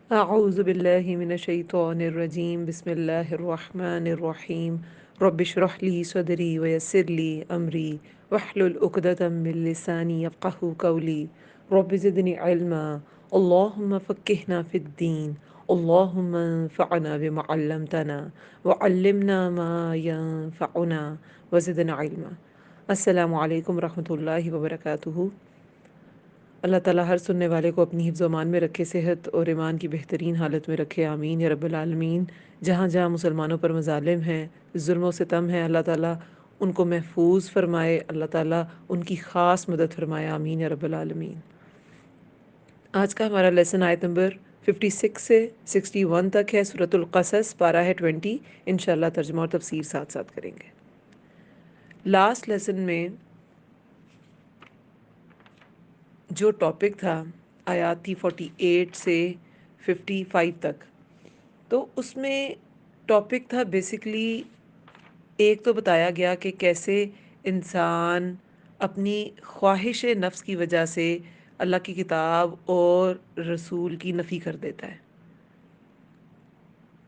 أعوذ بالله من الشيطان الرجيم بسم الله الرحمن الرحيم رب اشرح لي صدري ويسر لي أمري واحلل عقدة من لساني يفقه قولي رب زدني علما اللهم فقهنا في الدين اللهم انفعنا بما علمتنا وعلمنا ما ينفعنا وزدنا علما. السلام عليكم ورحمة الله وبركاته. اللہ تعالیٰ ہر سننے والے کو اپنی حفظ و امان میں رکھے، صحت اور ایمان کی بہترین حالت میں رکھے، آمین یا رب العالمین۔ جہاں جہاں مسلمانوں پر مظالم ہیں، ظلم و ستم ہے، اللہ تعالیٰ ان کو محفوظ فرمائے، اللہ تعالیٰ ان کی خاص مدد فرمائے، آمین یا رب العالمین۔ آج کا ہمارا لیسن آیت نمبر 56 سے 61 تک ہے، سورۃ القصص، پارہ ہے 20۔ انشاءاللہ ترجمہ اور تفسیر ساتھ ساتھ کریں گے۔ لاسٹ لیسن میں جو ٹاپک تھا، آیات تھی 48 سے 55 تک، تو اس میں ٹاپک تھا بیسیکلی، ایک تو بتایا گیا کہ کیسے انسان اپنی خواہش نفس کی وجہ سے اللہ کی کتاب اور رسول کی نفی کر دیتا ہے۔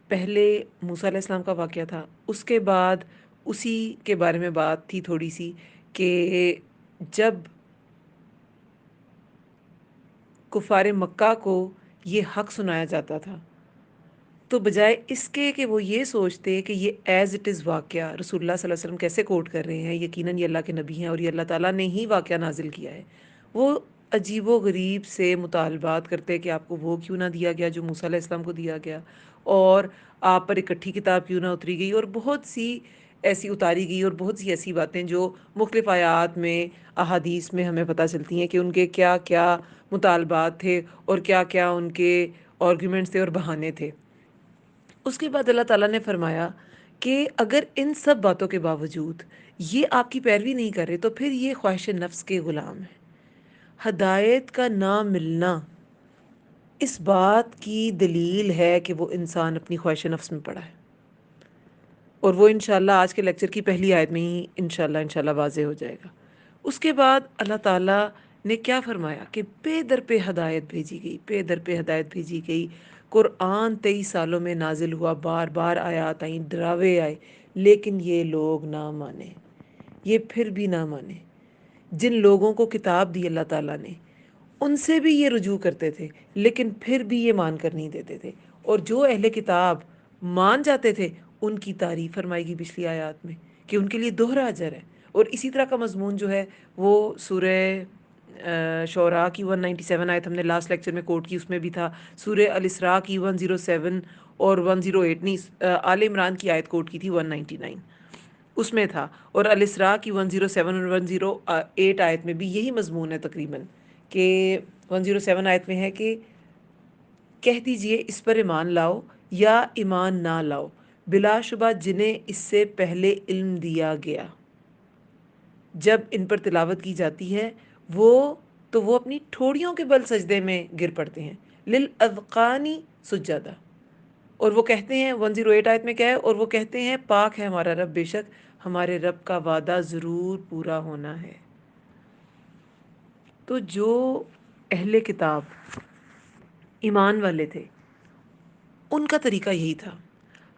پہلے موسیٰ علیہ السلام کا واقعہ تھا، اس کے بعد اسی کے بارے میں بات تھی تھوڑی سی، کہ جب کفار مکہ کو یہ حق سنایا جاتا تھا تو بجائے اس کے کہ وہ یہ سوچتے کہ یہ ایز اٹ از واقعہ رسول اللہ صلی اللہ علیہ وسلم کیسے کوٹ کر رہے ہیں، یقیناً یہ اللہ کے نبی ہیں اور یہ اللہ تعالیٰ نے ہی واقعہ نازل کیا ہے، وہ عجیب و غریب سے مطالبات کرتے کہ آپ کو وہ کیوں نہ دیا گیا جو موسیٰ علیہ السلام کو دیا گیا، اور آپ پر اکٹھی کتاب کیوں نہ اتری گئی، اور بہت سی ایسی اتاری گئی، اور بہت سی ایسی باتیں جو مختلف آیات میں، احادیث میں ہمیں پتہ چلتی ہیں کہ ان کے کیا کیا مطالبات تھے اور کیا کیا ان کے آرگیومنٹس تھے اور بہانے تھے۔ اس کے بعد اللہ تعالیٰ نے فرمایا کہ اگر ان سب باتوں کے باوجود یہ آپ کی پیروی نہیں کر رہے تو پھر یہ خواہش نفس کے غلام ہیں۔ ہدایت کا نہ ملنا اس بات کی دلیل ہے کہ وہ انسان اپنی خواہش نفس میں پڑا ہے، اور وہ انشاءاللہ آج کے لیکچر کی پہلی آیت میں ہی انشاءاللہ واضح ہو جائے گا۔ اس کے بعد اللہ تعالیٰ نے کیا فرمایا کہ پے در پہ ہدایت بھیجی گئی، پے در پہ ہدایت بھیجی گئی۔ قرآن 23 سالوں میں نازل ہوا، بار بار آیات آئیں، ڈراوے آئے، لیکن یہ لوگ نہ مانے، یہ پھر بھی نہ مانے۔ جن لوگوں کو کتاب دی اللہ تعالیٰ نے، ان سے بھی یہ رجوع کرتے تھے، لیکن پھر بھی یہ مان کر نہیں دیتے تھے، اور جو اہل کتاب مان جاتے تھے ان کی تعریف فرمائی گئی پچھلی آیات میں کہ ان کے لیے دوہرا اجر ہے۔ اور اسی طرح کا مضمون جو ہے وہ سورہ شعراء کی 197 آیت ہم نے لاسٹ لیکچر میں کوٹ کی، اس میں بھی تھا۔ سورہ الاسراء کی 107 اور 108 نہیں، آل عمران کی آیت کوٹ کی تھی 199، اس میں تھا، اور الاسراء کی 107 اور 108 آیت میں بھی یہی مضمون ہے تقریباً، کہ 107 آیت میں ہے کہ کہہ دیجئے اس پر ایمان لاؤ یا ایمان نہ لاؤ، بلا شبہ جنہیں اس سے پہلے علم دیا گیا، جب ان پر تلاوت کی جاتی ہے وہ اپنی ٹھوڑیوں کے بل سجدے میں گر پڑتے ہیں، للاذقانی سجدہ، اور وہ کہتے ہیں 108 آیت میں کیا ہے، اور وہ کہتے ہیں پاک ہے ہمارا رب، بے شک ہمارے رب کا وعدہ ضرور پورا ہونا ہے۔ تو جو اہل کتاب ایمان والے تھے ان کا طریقہ یہی تھا۔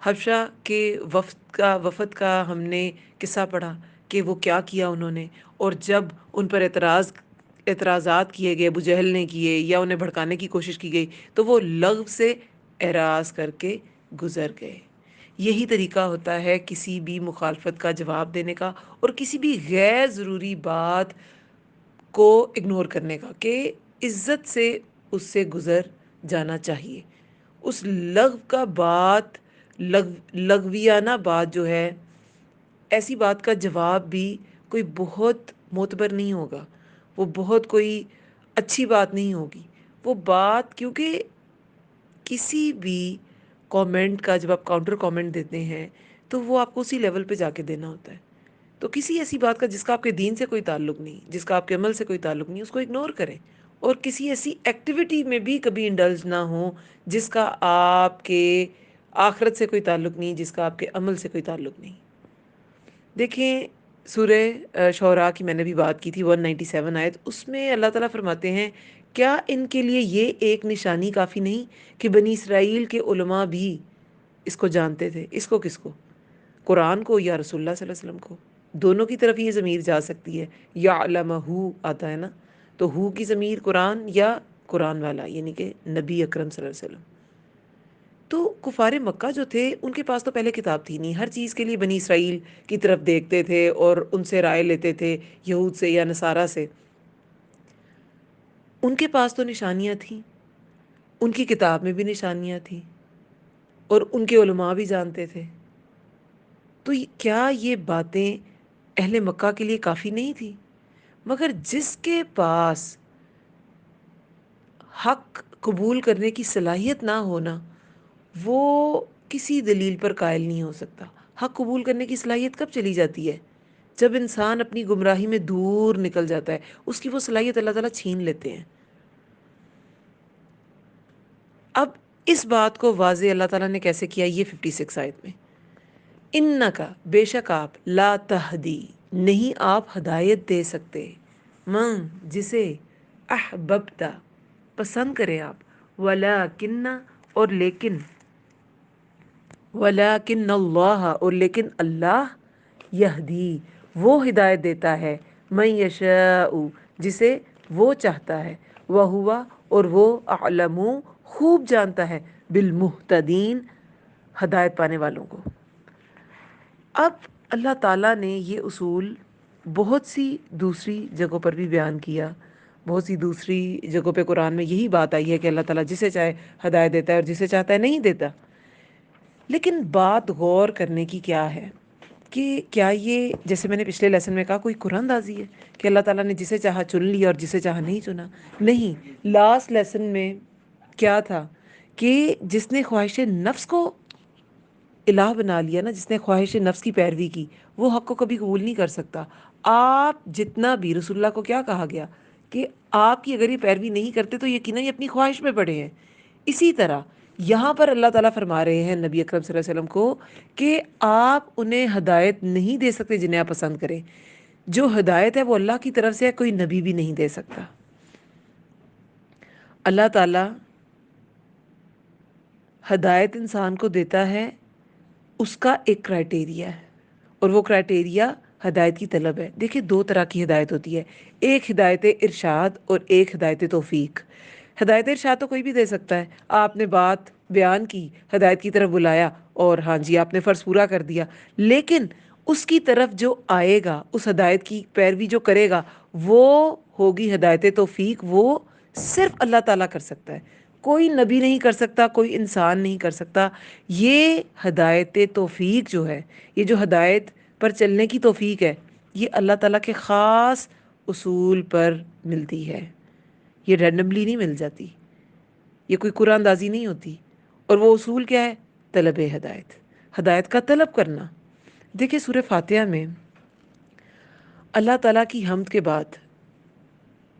حبشہ کے وفد کا ہم نے قصہ پڑھا کہ وہ کیا کیا انہوں نے، اور جب ان پر اعتراضات کیے گئے، ابو جہل نے کیے یا انہیں بھڑکانے کی کوشش کی گئی، تو وہ لغو سے اعراض کر کے گزر گئے۔ یہی طریقہ ہوتا ہے کسی بھی مخالفت کا جواب دینے کا، اور کسی بھی غیر ضروری بات کو اگنور کرنے کا، کہ عزت سے اس سے گزر جانا چاہیے۔ اس لغو کا بات، لغویانہ بات جو ہے، ایسی بات کا جواب بھی کوئی بہت معتبر نہیں ہوگا، وہ بہت کوئی اچھی بات نہیں ہوگی وہ بات، کیونکہ کسی بھی کامنٹ کا جب آپ کاؤنٹر کامنٹ دیتے ہیں تو وہ آپ کو اسی لیول پہ جا کے دینا ہوتا ہے۔ تو کسی ایسی بات کا جس کا آپ کے دین سے کوئی تعلق نہیں، جس کا آپ کے عمل سے کوئی تعلق نہیں، اس کو اگنور کریں، اور کسی ایسی ایکٹیویٹی میں بھی کبھی انڈلج نہ ہوں جس کا آپ کے آخرت سے کوئی تعلق نہیں، جس کا آپ کے عمل سے کوئی تعلق نہیں۔ دیکھیں سورہ شعراء کی میں نے بھی بات کی تھی 197 آیت، اس میں اللہ تعالیٰ فرماتے ہیں کیا ان کے لیے یہ ایک نشانی کافی نہیں کہ بنی اسرائیل کے علماء بھی اس کو جانتے تھے؟ اس کو کس کو؟ قرآن کو یا رسول اللہ صلی اللہ علیہ وسلم کو؟ دونوں کی طرف یہ ضمیر جا سکتی ہے، یعلمہ آتا ہے نا، تو ہو کی ضمیر قرآن یا قرآن والا یعنی کہ نبی اکرم صلی اللہ علیہ وسلم۔ تو کفار مکہ جو تھے ان کے پاس تو پہلے کتاب تھی نہیں، ہر چیز کے لیے بنی اسرائیل کی طرف دیکھتے تھے اور ان سے رائے لیتے تھے، یہود سے یا نصارہ سے۔ ان کے پاس تو نشانیاں تھیں، ان کی کتاب میں بھی نشانیاں تھیں، اور ان کے علماء بھی جانتے تھے۔ تو کیا یہ باتیں اہل مکہ کے لیے کافی نہیں تھی؟ مگر جس کے پاس حق قبول کرنے کی صلاحیت نہ ہونا، وہ کسی دلیل پر قائل نہیں ہو سکتا۔ حق قبول کرنے کی صلاحیت کب چلی جاتی ہے؟ جب انسان اپنی گمراہی میں دور نکل جاتا ہے، اس کی وہ صلاحیت اللہ تعالیٰ چھین لیتے ہیں۔ اب اس بات کو واضح اللہ تعالیٰ نے کیسے کیا؟ یہ 56 آیت میں، انکا بے شک آپ، لا تہدی نہیں آپ ہدایت دے سکتے، من جسے، احببتا پسند کریں آپ، ولیکن اور لیکن، ولیکن اللہ اور لیکن اللہ، یہدی وہ ہدایت دیتا ہے، من یشاء جسے وہ چاہتا ہے، وہوا اور وہ اعلم خوب جانتا ہے، بالمہتدین ہدایت پانے والوں کو۔ اب اللہ تعالیٰ نے یہ اصول بہت سی دوسری جگہوں پر بھی بیان کیا، بہت سی دوسری جگہوں پہ قرآن میں یہی بات آئی ہے کہ اللہ تعالیٰ جسے چاہے ہدایت دیتا ہے اور جسے چاہتا ہے نہیں دیتا۔ لیکن بات غور کرنے کی کیا ہے کہ کیا یہ، جیسے میں نے پچھلے لیسن میں کہا، کوئی قرآن اندازی ہے کہ اللہ تعالیٰ نے جسے چاہا چن لیا اور جسے چاہا نہیں چنا؟ نہیں، لاسٹ لیسن میں کیا تھا کہ جس نے خواہش نفس کو الہ بنا لیا نا، جس نے خواہش نفس کی پیروی کی، وہ حق کو کبھی قبول نہیں کر سکتا۔ آپ جتنا بھی، رسول اللہ کو کیا کہا گیا کہ آپ کی اگر یہ پیروی نہیں کرتے تو یقیناً یہ اپنی خواہش میں پڑے ہیں۔ اسی طرح یہاں پر اللہ تعالیٰ فرما رہے ہیں نبی اکرم صلی اللہ علیہ وسلم کو کہ آپ انہیں ہدایت نہیں دے سکتے جنہیں آپ پسند کریں۔ جو ہدایت ہے وہ اللہ کی طرف سے ہے، کوئی نبی بھی نہیں دے سکتا۔ اللہ تعالیٰ ہدایت انسان کو دیتا ہے، اس کا ایک کرائٹیریا ہے، اور وہ کرائٹیریا ہدایت کی طلب ہے۔ دیکھیں، دو طرح کی ہدایت ہوتی ہے، ایک ہدایت ارشاد اور ایک ہدایت توفیق۔ ہدایت ارشاد تو کوئی بھی دے سکتا ہے، آپ نے بات بیان کی، ہدایت کی طرف بلایا اور ہاں جی آپ نے فرض پورا کر دیا، لیکن اس کی طرف جو آئے گا، اس ہدایت کی پیروی جو کرے گا، وہ ہوگی ہدایت توفیق۔ وہ صرف اللہ تعالیٰ کر سکتا ہے، کوئی نبی نہیں کر سکتا، کوئی انسان نہیں کر سکتا۔ یہ ہدایت توفیق جو ہے، یہ جو ہدایت پر چلنے کی توفیق ہے، یہ اللہ تعالیٰ کے خاص اصول پر ملتی ہے، یہ رینڈملی نہیں مل جاتی، یہ کوئی قرآن اندازی نہیں ہوتی۔ اور وہ اصول کیا ہے؟ طلب ہدایت، ہدایت کا طلب کرنا۔ دیکھیں سورہ فاتحہ میں اللہ تعالیٰ کی حمد کے بعد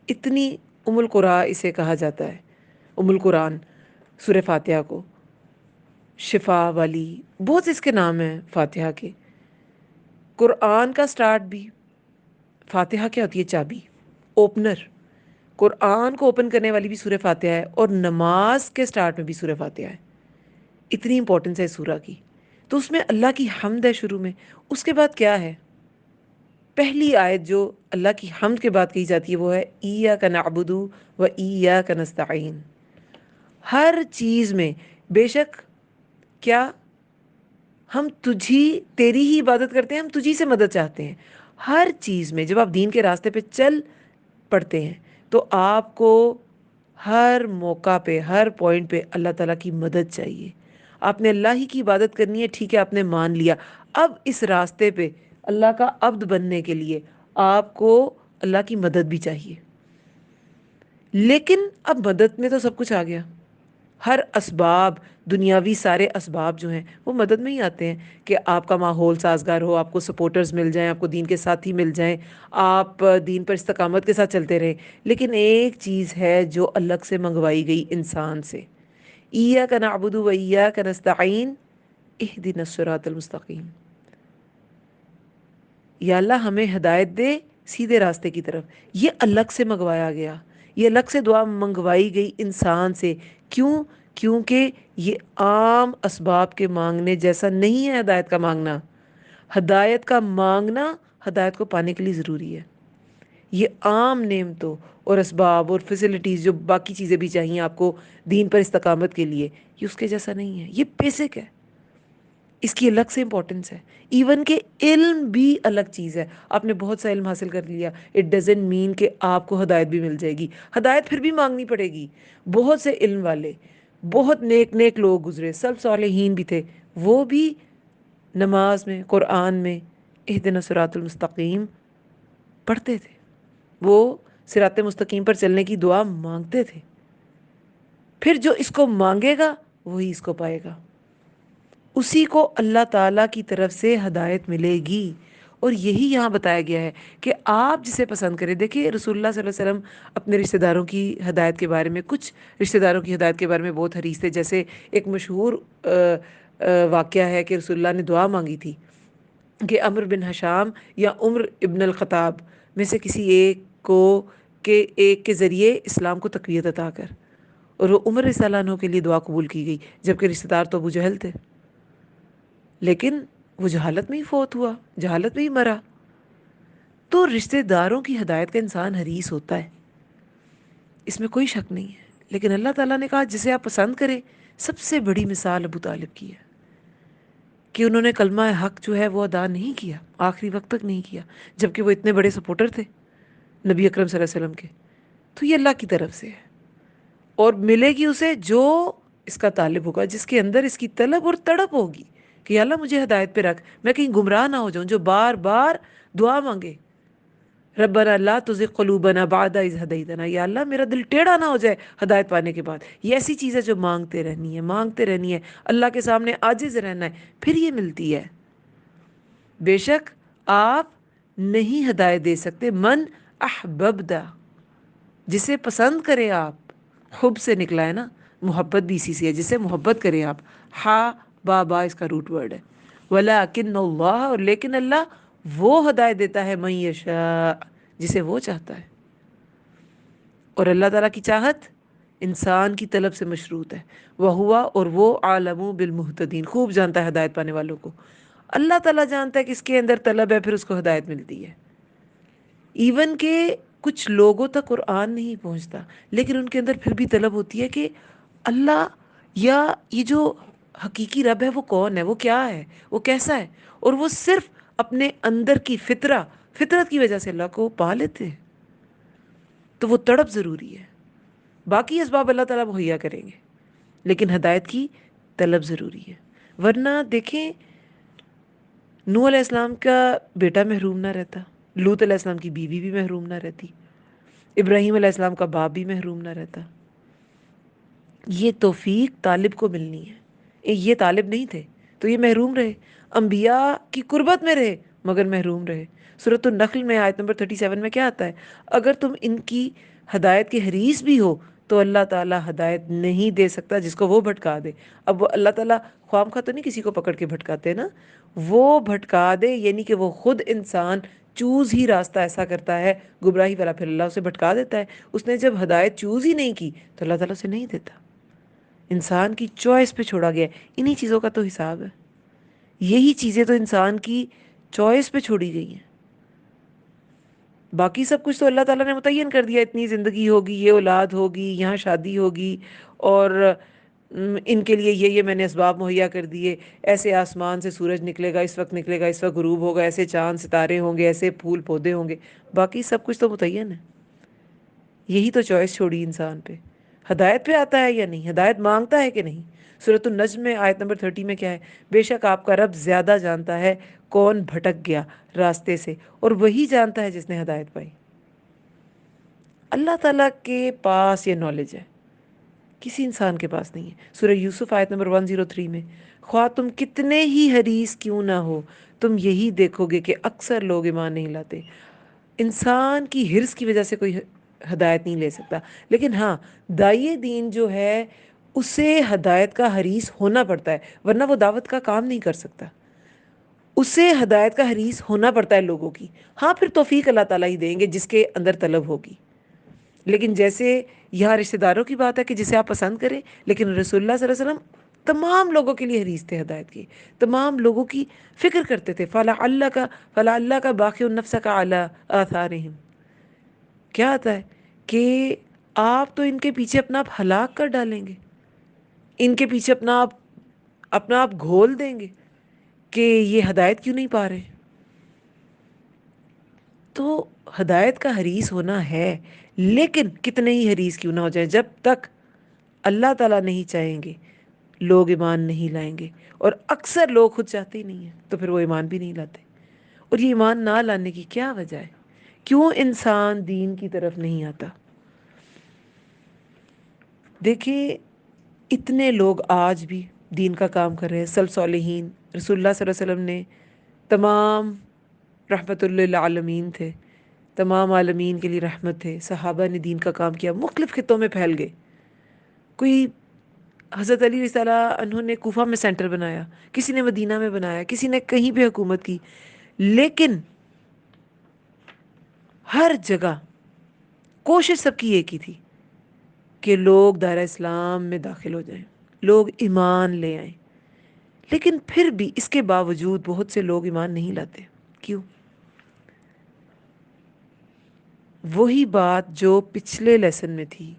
اتنی، ام القرآن اسے کہا جاتا ہے، ام القرآن سورہ فاتحہ کو، شفا والی، بہت سے اس کے نام ہیں فاتحہ کے۔ قرآن کا سٹارٹ بھی، فاتحہ کیا ہوتی ہے؟ چابی، اوپنر۔ قرآن کو اوپن کرنے والی بھی سورہ فاتحہ ہے، اور نماز کے سٹارٹ میں بھی سورہ فاتحہ ہے۔ اتنی امپورٹنس ہے اس سورہ کی۔ تو اس میں اللہ کی حمد ہے شروع میں، اس کے بعد کیا ہے؟ پہلی آیت جو اللہ کی حمد کے بعد کہی جاتی ہے وہ ہے ایاک نعبد و ایاک نستعین۔ ہر چیز میں بے شک کیا، ہم تیری ہی عبادت کرتے ہیں، ہم تجھی سے مدد چاہتے ہیں۔ ہر چیز میں جب آپ دین کے راستے پہ چل پڑتے ہیں تو آپ کو ہر موقع پہ، ہر پوائنٹ پہ اللہ تعالیٰ کی مدد چاہیے۔ آپ نے اللہ ہی کی عبادت کرنی ہے، ٹھیک ہے، آپ نے مان لیا۔ اب اس راستے پہ اللہ کا عبد بننے کے لیے آپ کو اللہ کی مدد بھی چاہیے۔ لیکن اب مدد میں تو سب کچھ آ گیا، ہر اسباب، دنیاوی سارے اسباب جو ہیں وہ مدد میں ہی آتے ہیں کہ آپ کا ماحول سازگار ہو، آپ کو سپورٹرز مل جائیں، آپ کو دین کے ساتھی مل جائیں، آپ دین پر استقامت کے ساتھ چلتے رہیں۔ لیکن ایک چیز ہے جو الگ سے منگوائی گئی انسان سے، ایاک نعبد و ایاک نستعین اہدنا الصراط المستقیم۔ یا اللہ ہمیں ہدایت دے سیدھے راستے کی طرف، یہ الگ سے منگوایا گیا۔ یہ الگ سے دعا منگوائی گئی انسان سے. کیوں؟ کیونکہ یہ عام اسباب کے مانگنے جیسا نہیں ہے ہدایت کا مانگنا. ہدایت کا مانگنا ہدایت کو پانے کے لیے ضروری ہے. یہ عام نعمتوں اور اسباب اور فیسلٹیز جو باقی چیزیں بھی چاہیے آپ کو دین پر استقامت کے لیے، یہ اس کے جیسا نہیں ہے. یہ بیسک ہے، اس کی الگ سے امپورٹنس ہے. ایون کہ علم بھی الگ چیز ہے. آپ نے بہت سا علم حاصل کر لیا، اٹ ڈزنٹ مین کہ آپ کو ہدایت بھی مل جائے گی. ہدایت پھر بھی مانگنی پڑے گی. بہت سے علم والے، بہت نیک نیک لوگ گزرے، سب صالحین بھی تھے، وہ بھی نماز میں، قرآن میں اہدنا الصراط المستقیم پڑھتے تھے. وہ صراط مستقیم پر چلنے کی دعا مانگتے تھے. پھر جو اس کو مانگے گا وہی اس کو پائے گا، اسی کو اللہ تعالیٰ کی طرف سے ہدایت ملے گی. اور یہی یہاں بتایا گیا ہے کہ آپ جسے پسند کریں. دیکھیے رسول اللہ صلی اللہ علیہ وسلم اپنے رشتہ داروں کی ہدایت کے بارے میں، کچھ رشتہ داروں کی ہدایت کے بارے میں بہت حریص تھے. جیسے ایک مشہور واقعہ ہے کہ رسول اللہ نے دعا مانگی تھی کہ عمرو بن حشام یا عمر ابن الخطاب میں سے کسی ایک کو، کہ ایک کے ذریعے اسلام کو تقویت عطا کر. اور وہ عمر رضی اللہ عنہ کے لیے دعا قبول کی گئی، جبکہ رشتہ دار تو ابو جہل تھے. لیکن وہ جہالت میں ہی فوت ہوا، جہالت میں ہی مرا. تو رشتہ داروں کی ہدایت کا انسان حریص ہوتا ہے، اس میں کوئی شک نہیں ہے. لیکن اللہ تعالیٰ نے کہا جسے آپ پسند کریں. سب سے بڑی مثال ابو طالب کی ہے کہ انہوں نے کلمہ حق جو ہے وہ ادا نہیں کیا، آخری وقت تک نہیں کیا، جبکہ وہ اتنے بڑے سپورٹر تھے نبی اکرم صلی اللہ علیہ وسلم کے. تو یہ اللہ کی طرف سے ہے، اور ملے گی اسے جو اس کا طالب ہوگا، جس کے اندر اس کی طلب اور تڑپ ہوگی کہ یا اللہ مجھے ہدایت پہ رکھ، میں کہیں گمراہ نہ ہو جاؤں. جو بار بار دعا مانگے ربنا لا تزغ قلوبنا بعد اذ ہدیتنا، یا اللہ میرا دل ٹیڑھا نہ ہو جائے ہدایت پانے کے بعد. یہ ایسی چیز ہے جو مانگتے رہنی ہے، مانگتے رہنی ہے، اللہ کے سامنے عاجز رہنا ہے، پھر یہ ملتی ہے. بے شک آپ نہیں ہدایت دے سکتے. من احببدا، جسے پسند کرے آپ. حب سے نکلا ہے نا، محبت بھی اسی سے ہے، جسے محبت کریں آپ. ہا با با اس کا روٹ ورڈ ہے. ولیکن اللہ، اور لیکن اللہ وہ ہدایت دیتا ہے من یشاء، جسے وہ چاہتا ہے. اور اللہ تعالیٰ کی چاہت انسان کی طلب سے مشروط ہے. وہوا، اور وہ عالم بالمہتدین، خوب جانتا ہے ہدایت پانے والوں کو. اللہ تعالیٰ جانتا ہے کہ اس کے اندر طلب ہے، پھر اس کو ہدایت ملتی ہے. ایون کہ کچھ لوگوں تک قرآن نہیں پہنچتا، لیکن ان کے اندر پھر بھی طلب ہوتی ہے کہ اللہ، یا یہ جو حقیقی رب ہے وہ کون ہے، وہ کیا ہے، وہ کیسا ہے. اور وہ صرف اپنے اندر کی فطرت کی وجہ سے اللہ کو پا لیتے ہیں. تو وہ تڑپ ضروری ہے. باقی اسباب اللہ تعالیٰ مہیا کریں گے، لیکن ہدایت کی طلب ضروری ہے. ورنہ دیکھیں نوح علیہ السلام کا بیٹا محروم نہ رہتا، لوط علیہ السلام کی بیوی بھی محروم نہ رہتی، ابراہیم علیہ السلام کا باپ بھی محروم نہ رہتا. یہ توفیق طالب کو ملنی ہے. یہ طالب نہیں تھے تو یہ محروم رہے. انبیاء کی قربت میں رہے مگر محروم رہے. سورۃ النحل میں آیت نمبر 37 میں کیا آتا ہے؟ اگر تم ان کی ہدایت کے حریص بھی ہو تو اللہ تعالیٰ ہدایت نہیں دے سکتا جس کو وہ بھٹکا دے. اب وہ اللہ تعالیٰ خواہ مخواہ تو نہیں کسی کو پکڑ کے بھٹکاتے نا، وہ بھٹکا دے یعنی کہ وہ خود انسان چوز ہی راستہ ایسا کرتا ہے گمراہی والا، پھر اللہ اسے بھٹکا دیتا ہے. اس نے جب ہدایت چوز ہی نہیں کی تو اللہ تعالیٰ اسے نہیں دیتا. انسان کی چوائس پہ چھوڑا گیا ہے. انہی چیزوں کا تو حساب ہے. یہی چیزیں تو انسان کی چوائس پہ چھوڑی گئی ہیں. باقی سب کچھ تو اللہ تعالیٰ نے متعین کر دیا، اتنی زندگی ہوگی، یہ اولاد ہوگی، یہاں شادی ہوگی، اور ان کے لیے یہ میں نے اسباب مہیا کر دیے. ایسے آسمان سے سورج نکلے گا، اس وقت نکلے گا، اس وقت غروب ہوگا، ایسے چاند ستارے ہوں گے، ایسے پھول پودے ہوں گے. باقی سب کچھ تو متعین ہے. یہی تو چوائس چھوڑی انسان پہ. ہدایت پہ آتا ہے یا نہیں، ہدایت مانگتا ہے کہ نہیں. سورۃ النجم میں آیت نمبر 30 میں کیا ہے؟ بے شک آپ کا رب زیادہ جانتا ہے کون بھٹک گیا راستے سے، اور وہی جانتا ہے جس نے ہدایت پائی. اللہ تعالیٰ کے پاس یہ نالج ہے، کسی انسان کے پاس نہیں ہے. سورہ یوسف آیت نمبر 103 میں، خواہ تم کتنے ہی حریص کیوں نہ ہو تم یہی دیکھو گے کہ اکثر لوگ ایمان نہیں لاتے. انسان کی حرص کی وجہ سے کوئی ہدایت نہیں لے سکتا، لیکن ہاں داعی دین جو ہے اسے ہدایت کا حریص ہونا پڑتا ہے، ورنہ وہ دعوت کا کام نہیں کر سکتا. اسے ہدایت کا حریص ہونا پڑتا ہے لوگوں کی. ہاں پھر توفیق اللہ تعالیٰ ہی دیں گے جس کے اندر طلب ہوگی. لیکن جیسے یہاں رشتہ داروں کی بات ہے کہ جسے آپ پسند کریں، لیکن رسول اللہ صلی اللہ علیہ وسلم تمام لوگوں کے لیے حریص تھے ہدایت کی، تمام لوگوں کی فکر کرتے تھے. فلا اللہ کا باقی النفس کا اعلیٰ آثارہم. کیا آتا ہے کہ آپ تو ان کے پیچھے اپنا آپ ہلاک کر ڈالیں گے، ان کے پیچھے اپنا آپ گھول دیں گے کہ یہ ہدایت کیوں نہیں پا رہے. تو ہدایت کا حریص ہونا ہے، لیکن کتنے ہی حریص کیوں نہ ہو جائیں، جب تک اللہ تعالیٰ نہیں چاہیں گے لوگ ایمان نہیں لائیں گے. اور اکثر لوگ خود چاہتے ہی نہیں ہیں تو پھر وہ ایمان بھی نہیں لاتے. اور یہ ایمان نہ لانے کی کیا وجہ ہے؟ کیوں انسان دین کی طرف نہیں آتا؟ دیکھیے اتنے لوگ آج بھی دین کا کام کر رہے ہیں. سلف صالحین، رسول اللہ صلی اللہ علیہ وسلم نے تمام رحمت للعالمین تھے، تمام عالمین کے لیے رحمت تھے. صحابہ نے دین کا کام کیا، مختلف خطوں میں پھیل گئے. کوئی حضرت علی رضی اللہ عنہ نے کوفہ میں سینٹر بنایا، کسی نے مدینہ میں بنایا، کسی نے کہیں پہ حکومت کی. لیکن ہر جگہ کوشش سب کی ایک ہی تھی کہ لوگ دائرہ اسلام میں داخل ہو جائیں، لوگ ایمان لے آئیں. لیکن پھر بھی اس کے باوجود بہت سے لوگ ایمان نہیں لاتے. کیوں؟ وہی بات جو پچھلے لیسن میں تھی،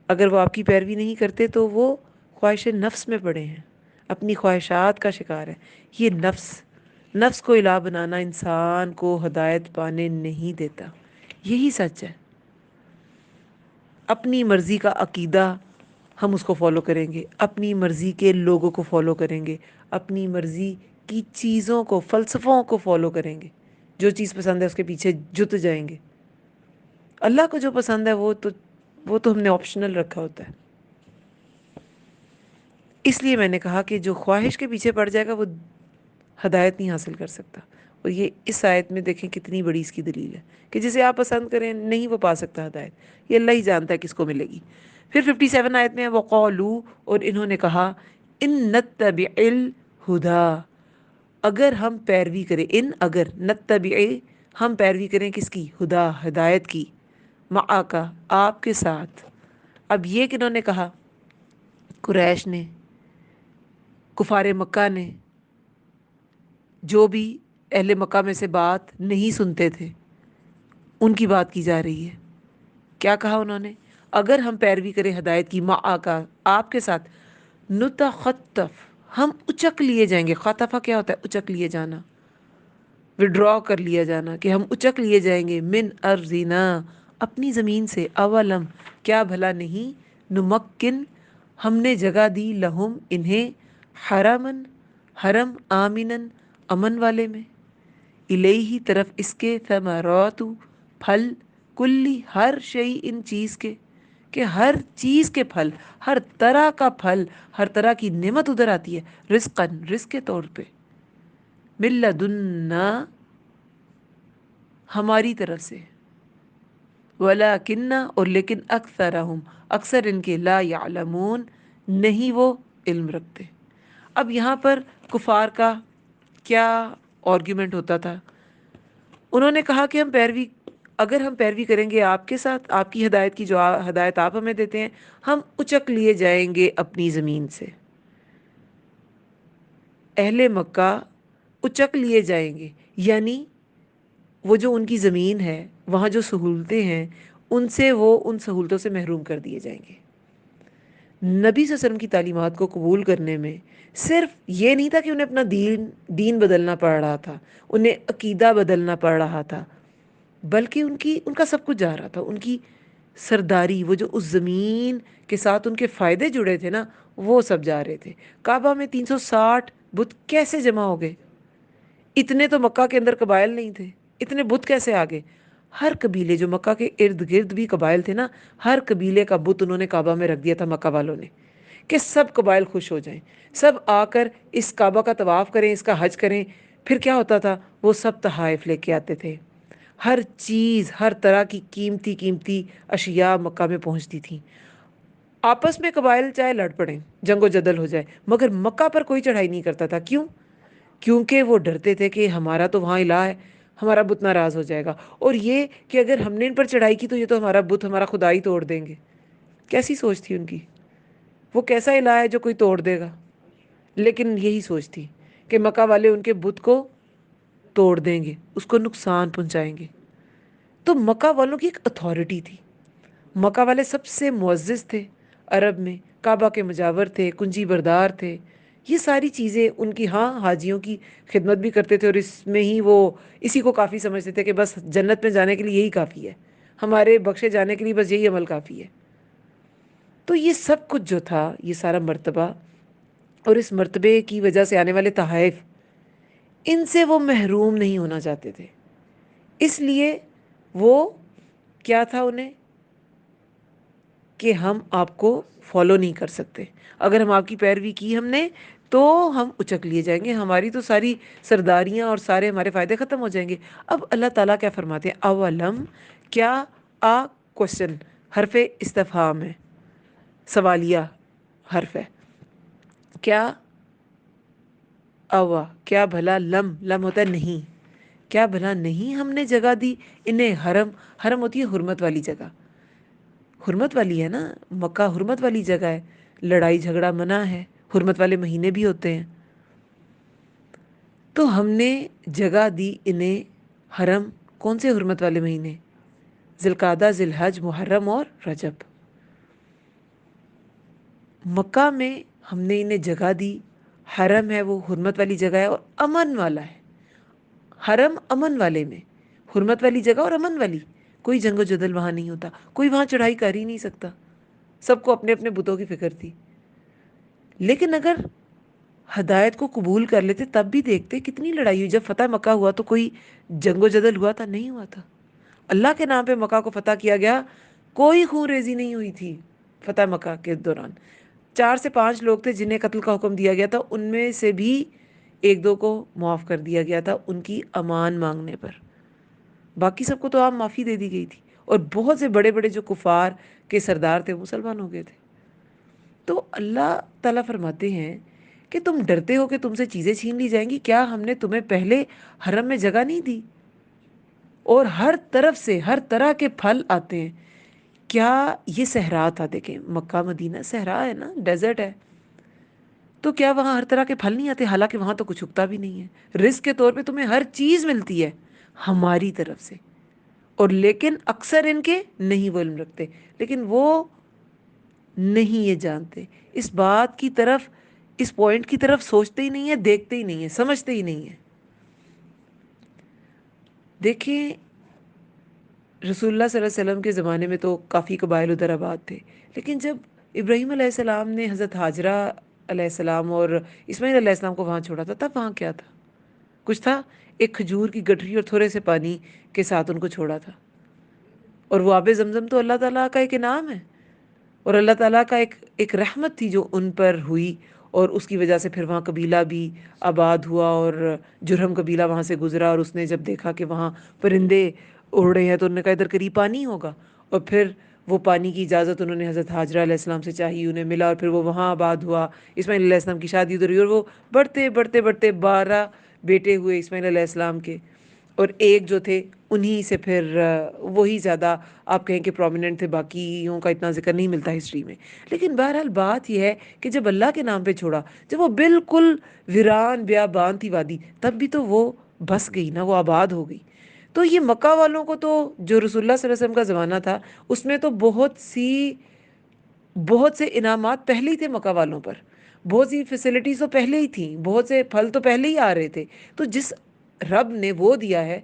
اگر وہ آپ کی پیروی نہیں کرتے تو وہ خواہش نفس میں پڑے ہیں، اپنی خواہشات کا شکار ہے. یہ نفس کو الہ بنانا انسان کو ہدایت پانے نہیں دیتا. یہی سچ ہے. اپنی مرضی کا عقیدہ ہم اس کو فالو کریں گے، اپنی مرضی کے لوگوں کو فالو کریں گے، اپنی مرضی کی چیزوں کو، فلسفوں کو فالو کریں گے. جو چیز پسند ہے اس کے پیچھے جت جائیں گے. اللہ کو جو پسند ہے وہ تو ہم نے آپشنل رکھا ہوتا ہے. اس لیے میں نے کہا کہ جو خواہش کے پیچھے پڑ جائے گا وہ ہدایت نہیں حاصل کر سکتا. اور یہ اس آیت میں دیکھیں کتنی بڑی اس کی دلیل ہے کہ جسے آپ پسند کریں نہیں وہ پا سکتا ہدایت. یہ اللہ ہی جانتا ہے کس کو ملے گی. پھر 57 آیت میں وقالو، اور انہوں نے کہا ان نتبع الہدا، اگر ہم پیروی کریں، اگر نتبع ہم پیروی کریں کس کی؟ ہدا، ہدایت کی، معاکا آپ کے ساتھ. اب یہ کنہوں نے کہا؟ قریش نے، کفار مکہ نے، جو بھی اہل مکہ میں سے بات نہیں سنتے تھے ان کی بات کی جا رہی ہے. کیا کہا انہوں نے؟ اگر ہم پیروی کریں ہدایت کی، معاکا آپ کے ساتھ، نتخطف ہم اچک لیے جائیں گے. خطفہ کیا ہوتا ہے؟ اچک لیے جانا، وڈرا کر لیا جانا، کہ ہم اچک لیے جائیں گے. من ارضنا اپنی زمین سے. اولم کیا بھلا نہیں، نمکن ہم نے جگہ دی، لہم انہیں، حرمن حرم، آمنن امن والے میں، الیہی طرف اس کے، ثمرات پھل، کلی ہر شیء ان چیز کے، کہ ہر چیز کے پھل، ہر طرح کا پھل، ہر طرح کی نعمت ادھر آتی ہے، رزقاً رزق کے طور پہ، من لدنا ہماری طرف سے، ولیکن اور لیکن اکثرہم اکثر ان کے، لا یعلمون نہیں وہ علم رکھتے. اب یہاں پر کفار کا کیا آرگیومنٹ ہوتا تھا؟ انہوں نے کہا کہ اگر ہم پیروی کریں گے آپ کے ساتھ، آپ کی ہدایت کی، جو ہدایت آپ ہمیں دیتے ہیں، ہم اچک لیے جائیں گے اپنی زمین سے. اہل مکہ اچک لیے جائیں گے، یعنی وہ جو ان کی زمین ہے، وہاں جو سہولتیں ہیں، ان سے وہ ان سہولتوں سے محروم کر دیے جائیں گے. نبی صلی اللہ علیہ وسلم کی تعلیمات کو قبول کرنے میں صرف یہ نہیں تھا کہ انہیں اپنا دین بدلنا پڑ رہا تھا، انہیں عقیدہ بدلنا پڑ رہا تھا، بلکہ ان کا سب کچھ جا رہا تھا. ان کی سرداری، وہ جو اس زمین کے ساتھ ان کے فائدے جڑے تھے نا، وہ سب جا رہے تھے. کعبہ میں 360 بت کیسے جمع ہو گئے؟ اتنے تو مکہ کے اندر قبائل نہیں تھے، اتنے بت کیسے آ گئے؟ ہر قبیلے، جو مکہ کے ارد گرد بھی قبائل تھے نا، ہر قبیلے کا بت انہوں نے کعبہ میں رکھ دیا تھا مکہ والوں نے، کہ سب قبائل خوش ہو جائیں، سب آ کر اس کعبہ کا طواف کریں، اس کا حج کریں. پھر کیا ہوتا تھا؟ وہ سب تحائف لے کے آتے تھے. ہر چیز، ہر طرح کی قیمتی قیمتی اشیاء مکہ میں پہنچتی تھیں. آپس میں قبائل چاہے لڑ پڑیں، جنگ و جدل ہو جائے، مگر مکہ پر کوئی چڑھائی نہیں کرتا تھا. کیوں؟ کیونکہ وہ ڈرتے تھے کہ ہمارا تو وہاں الہ ہے، ہمارا بت ناراض ہو جائے گا، اور یہ کہ اگر ہم نے ان پر چڑھائی کی تو یہ تو ہمارا بت، ہمارا خدا ہی توڑ دیں گے۔ کیسی سوچ تھی ان کی؟ وہ کیسا الہ ہے جو کوئی توڑ دے گا؟ لیکن یہی سوچ تھی کہ مکہ والے ان کے بت کو توڑ دیں گے، اس کو نقصان پہنچائیں گے۔ تو مکہ والوں کی ایک اتھارٹی تھی، مکہ والے سب سے معزز تھے عرب میں، کعبہ کے مجاور تھے، کنجی بردار تھے، یہ ساری چیزیں ان کی، ہاں حاجیوں کی خدمت بھی کرتے تھے، اور اس میں ہی وہ اسی کو کافی سمجھتے تھے کہ بس جنت میں جانے کے لیے یہی کافی ہے، ہمارے بخشے جانے کے لیے بس یہی عمل کافی ہے۔ تو یہ سب کچھ جو تھا، یہ سارا مرتبہ اور اس مرتبے کی وجہ سے آنے والے تحائف، ان سے وہ محروم نہیں ہونا چاہتے تھے، اس لیے وہ کیا تھا انہیں کہ ہم آپ کو فالو نہیں کر سکتے، اگر ہم آپ کی پیروی کی ہم نے تو ہم اچک لیے جائیں گے، ہماری تو ساری سرداریاں اور سارے ہمارے فائدے ختم ہو جائیں گے۔ اب اللہ تعالیٰ کیا فرماتے ہیں؟ اولم، کیا، آ کوشچن، حرف استفہام ہے، سوالیہ حرف ہے، کیا، اوا، کیا بھلا، لم، لم ہوتا ہے نہیں، کیا بھلا نہیں ہم نے جگہ دی انہیں حرم، حرم ہوتی ہے حرمت والی جگہ، حرمت والی ہے نا، مکہ حرمت والی جگہ ہے، لڑائی جھگڑا منع ہے، حرمت والے مہینے بھی ہوتے ہیں، تو ہم نے جگہ دی انہیں حرم، کون سے حرمت والے مہینے؟ ذی القعدہ، ذی الحج، محرم اور رجب۔ مکہ میں ہم نے انہیں جگہ دی، حرم ہے وہ حرمت والی جگہ ہے اور امن والا ہے، حرم امن والے میں، حرمت والی جگہ اور امن والی، کوئی جنگ و جدل وہاں نہیں ہوتا، کوئی وہاں چڑھائی کر ہی نہیں سکتا، سب کو اپنے اپنے بتوں کی فکر تھی۔ لیکن اگر ہدایت کو قبول کر لیتے تب بھی دیکھتے کتنی لڑائی ہوئی، جب فتح مکہ ہوا تو کوئی جنگ و جدل ہوا تھا؟ نہیں ہوا تھا، اللہ کے نام پہ مکہ کو فتح کیا گیا، کوئی خون ریزی نہیں ہوئی تھی فتح مکہ کے دوران۔ 4 سے 5 لوگ تھے جنہیں قتل کا حکم دیا گیا تھا، ان میں سے بھی 1 2 کو معاف کر دیا گیا تھا ان کی امان مانگنے پر، باقی سب کو تو آپ معافی دے دی گئی تھی، اور بہت سے بڑے بڑے جو کفار کے سردار تھے مسلمان ہو گئے تھے۔ تو اللہ تعالیٰ فرماتے ہیں کہ تم ڈرتے ہو کہ تم سے چیزیں چھین لی جائیں گی، کیا ہم نے تمہیں پہلے حرم میں جگہ نہیں دی؟ اور ہر طرف سے ہر طرح کے پھل آتے ہیں، کیا یہ صحرا تھا، دیکھیں مکہ مدینہ صحرا ہے نا، ڈیزرٹ ہے، تو کیا وہاں ہر طرح کے پھل نہیں آتے؟ حالانکہ وہاں تو کچھ اگتا بھی نہیں ہے، رزق کے طور پہ تمہیں ہر چیز ملتی ہے ہماری طرف سے، اور لیکن اکثر ان کے نہیں وہ علم رکھتے، لیکن وہ نہیں یہ جانتے اس بات کی طرف، اس پوائنٹ کی طرف سوچتے ہی نہیں ہے، دیکھتے ہی نہیں ہے، سمجھتے ہی نہیں ہے۔ دیکھیں رسول اللہ صلی اللہ علیہ وسلم کے زمانے میں تو کافی قبائل ادھر آباد تھے، لیکن جب ابراہیم علیہ السلام نے حضرت ہاجرہ علیہ السلام اور اسماعیل علیہ السلام کو وہاں چھوڑا تھا، تب وہاں کیا تھا؟ کچھ تھا، ایک کھجور کی گٹھری اور تھوڑے سے پانی کے ساتھ ان کو چھوڑا تھا، اور وہ آب زمزم تو اللہ تعالیٰ کا ایک انعام ہے، اور اللہ تعالیٰ کا ایک رحمت تھی جو ان پر ہوئی، اور اس کی وجہ سے پھر وہاں قبیلہ بھی آباد ہوا، اور جرہم قبیلہ وہاں سے گزرا، اور اس نے جب دیکھا کہ وہاں پرندے اڑ رہے ہیں تو انہوں نے کہا ادھر قریب پانی ہوگا، اور پھر وہ پانی کی اجازت انہوں نے حضرت ہاجرہ علیہ السلام سے چاہی، انہیں ملا، اور پھر وہ وہاں آباد ہوا، اسماعیل علیہ السلام کی شادی ادھر ہوئی، اور وہ بڑھتے بڑھتے بڑھتے 12 بیٹے ہوئے اسماعیل علیہ السلام کے، اور ایک جو تھے انہی سے پھر وہی زیادہ آپ کہیں کہ پرومیننٹ تھے، باقیوں کا اتنا ذکر نہیں ملتا ہسٹری میں۔ لیکن بہرحال بات یہ ہے کہ جب اللہ کے نام پہ چھوڑا، جب وہ بالکل ویران بیابان تھی وادی، تب بھی تو وہ بس گئی نا، وہ آباد ہو گئی۔ تو یہ مکہ والوں کو تو جو رسول اللہ صلی اللہ علیہ وسلم کا زمانہ تھا، اس میں تو بہت سے انعامات پہلے ہی تھے مکہ والوں پر، بہت سی فیسلٹیز تو پہلے ہی تھیں، بہت سے پھل تو پہلے ہی آ رہے تھے، تو جس رب نے وہ دیا ہے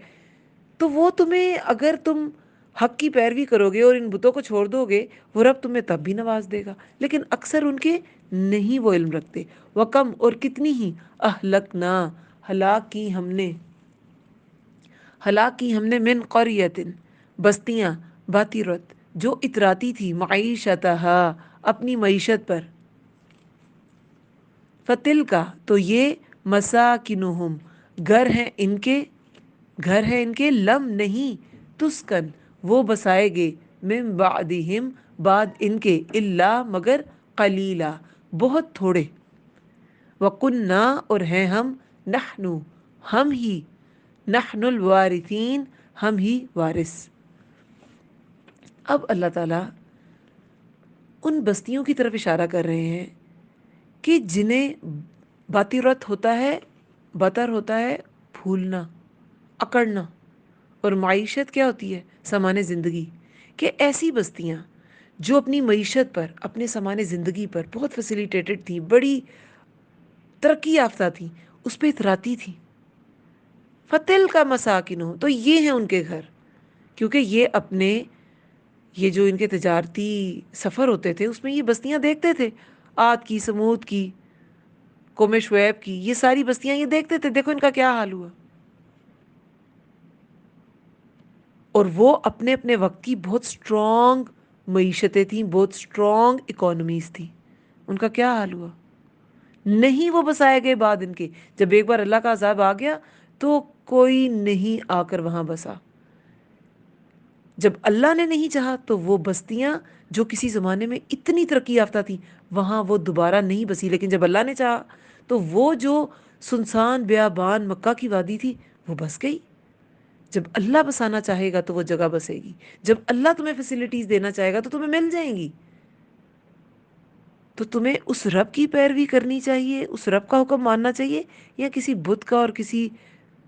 تو وہ تمہیں، اگر تم حق کی پیروی کرو گے اور ان بتوں کو چھوڑ دو گے، وہ رب تمہیں تب بھی نواز دے گا، لیکن اکثر ان کے نہیں وہ علم رکھتے۔ وَكَمْ، اور کتنی ہی، اہلکنا، ہلاک کی ہم نے من قریۃ، بستیاں، باترت، جو اتراتی تھی، معیشتہا، اپنی معیشت پر، فتلکا، تو یہ، مساکنہم، گھر ہیں ان کے، لم نہیں، تسکن، وہ بسائے گے، من بعدہم، بعد ان کے، الا، مگر، قلیلا، بہت تھوڑے، وَقُنَّا، اور ہیں ہم، نحنو، ہم ہی، نحن الوارثین، ہم ہی وارث۔ اب اللہ تعالیٰ ان بستیوں کی طرف اشارہ کر رہے ہیں کہ جنہیں باطرت ہوتا ہے، بطر ہوتا ہے پھولنا، اکڑنا، اور معیشت کیا ہوتی ہے؟ سامان زندگی، کہ ایسی بستیاں جو اپنی معیشت پر، اپنے سامان زندگی پر بہت فیسیلیٹیٹڈ تھیں، بڑی ترقی یافتہ تھیں، اس پہ اتراتی تھیں۔ فتل کا مساکن ہو، تو یہ ہیں ان کے گھر، کیونکہ یہ اپنے، یہ جو ان کے تجارتی سفر ہوتے تھے اس میں یہ بستیاں دیکھتے تھے، عاد کی، سمود کی، قوم شعیب کی، یہ ساری بستیاں یہ دیکھتے تھے، دیکھو ان کا کیا حال ہوا۔ اور وہ اپنے اپنے وقت کی بہت سٹرونگ معیشتیں تھیں، بہت سٹرونگ اکانومیز تھیں، ان کا کیا حال ہوا؟ نہیں وہ بسائے گئے بعد ان کے، جب ایک بار اللہ کا عذاب آ گیا تو کوئی نہیں آ کر وہاں بسا۔ جب اللہ نے نہیں چاہا تو وہ بستیاں جو کسی زمانے میں اتنی ترقی یافتہ تھیں وہاں وہ دوبارہ نہیں بسی، لیکن جب اللہ نے چاہا تو وہ جو سنسان بیابان مکہ کی وادی تھی وہ بس گئی۔ جب اللہ بسانا چاہے گا تو وہ جگہ بسے گی، جب اللہ تمہیں فیسلٹیز دینا چاہے گا تو تمہیں مل جائیں گی۔ تو تمہیں اس رب کی پیروی کرنی چاہیے، اس رب کا حکم ماننا چاہیے، یا کسی بت کا اور کسی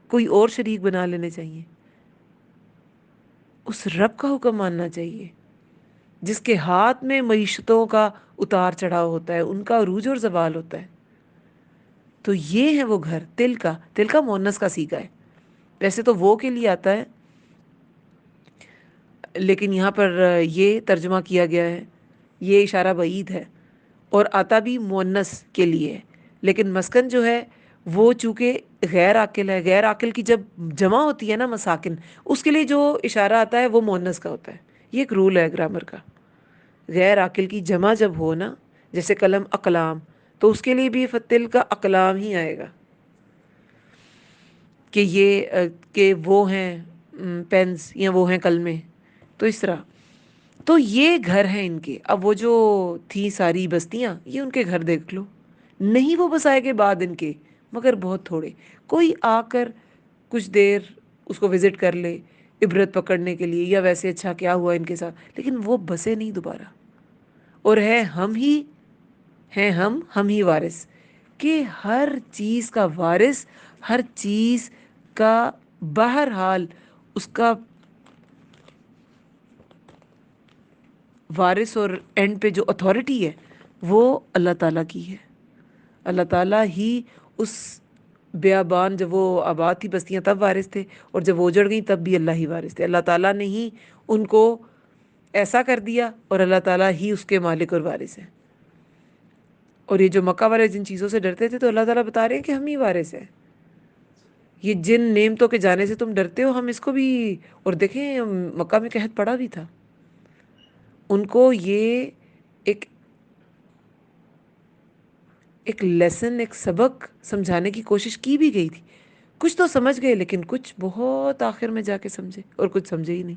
کوئی اور شریک بنا لینے چاہیے؟ اس رب کا حکم ماننا چاہیے جس کے ہاتھ میں معیشتوں کا اتار چڑھاؤ ہوتا ہے، ان کا عروج اور زوال ہوتا ہے۔ تو یہ ہے وہ گھر، تل کا مؤنث کا صیغہ ہے، ویسے تو وہ کے لیے آتا ہے لیکن یہاں پر یہ ترجمہ کیا گیا ہے، یہ اشارہ بعید ہے، اور آتا بھی مؤنث کے لیے ہے، لیکن مسکن جو ہے وہ چونکہ غیر عاقل ہے، غیر عاقل کی جب جمع ہوتی ہے نا مساکن، اس کے لیے جو اشارہ آتا ہے وہ مؤنث کا ہوتا ہے۔ یہ ایک رول ہے گرامر کا، غیر عاقل کی جمع جب ہو نا، جیسے قلم اقلام، تو اس کے لیے بھی فتل کا اقلام ہی آئے گا، کہ یہ کہ وہ ہیں پینس یا وہ ہیں قلمیں، تو اس طرح۔ تو یہ گھر ہیں ان کے۔ اب وہ جو تھی ساری بستیاں، یہ ان کے گھر دیکھ لو، نہیں وہ بسائے کے بعد ان کے، مگر بہت تھوڑے، کوئی آ کر کچھ دیر اس کو وزٹ کر لے عبرت پکڑنے کے لیے، یا ویسے اچھا کیا ہوا ان کے ساتھ، لیکن وہ بسے نہیں دوبارہ۔ اور ہے ہم ہی، ہیں ہم ہی وارث، کہ ہر چیز کا وارث، ہر چیز کا بہرحال اس کا وارث اور اینڈ پہ جو اتھارٹی ہے وہ اللہ تعالیٰ کی ہے۔ اللہ تعالیٰ ہی اس بیابان، جب وہ آباد تھی بستیاں تب وارث تھے، اور جب وہ اجڑ گئیں تب بھی اللہ ہی وارث تھے۔ اللہ تعالیٰ نے ہی ان کو ایسا کر دیا، اور اللہ تعالیٰ ہی اس کے مالک اور وارث ہیں۔ اور یہ جو مکہ والے جن چیزوں سے ڈرتے تھے تو اللہ تعالیٰ بتا رہے ہیں کہ ہم ہی وارث ہیں۔ یہ جن نعمتوں کے جانے سے تم ڈرتے ہو، ہم اس کو بھی، اور دیکھیں مکہ میں قحط پڑا بھی تھا، ان کو یہ ایک ایک لیسن، ایک سبق سمجھانے کی کوشش کی بھی گئی تھی۔ کچھ تو سمجھ گئے لیکن کچھ بہت آخر میں جا کے سمجھے، اور کچھ سمجھے ہی نہیں۔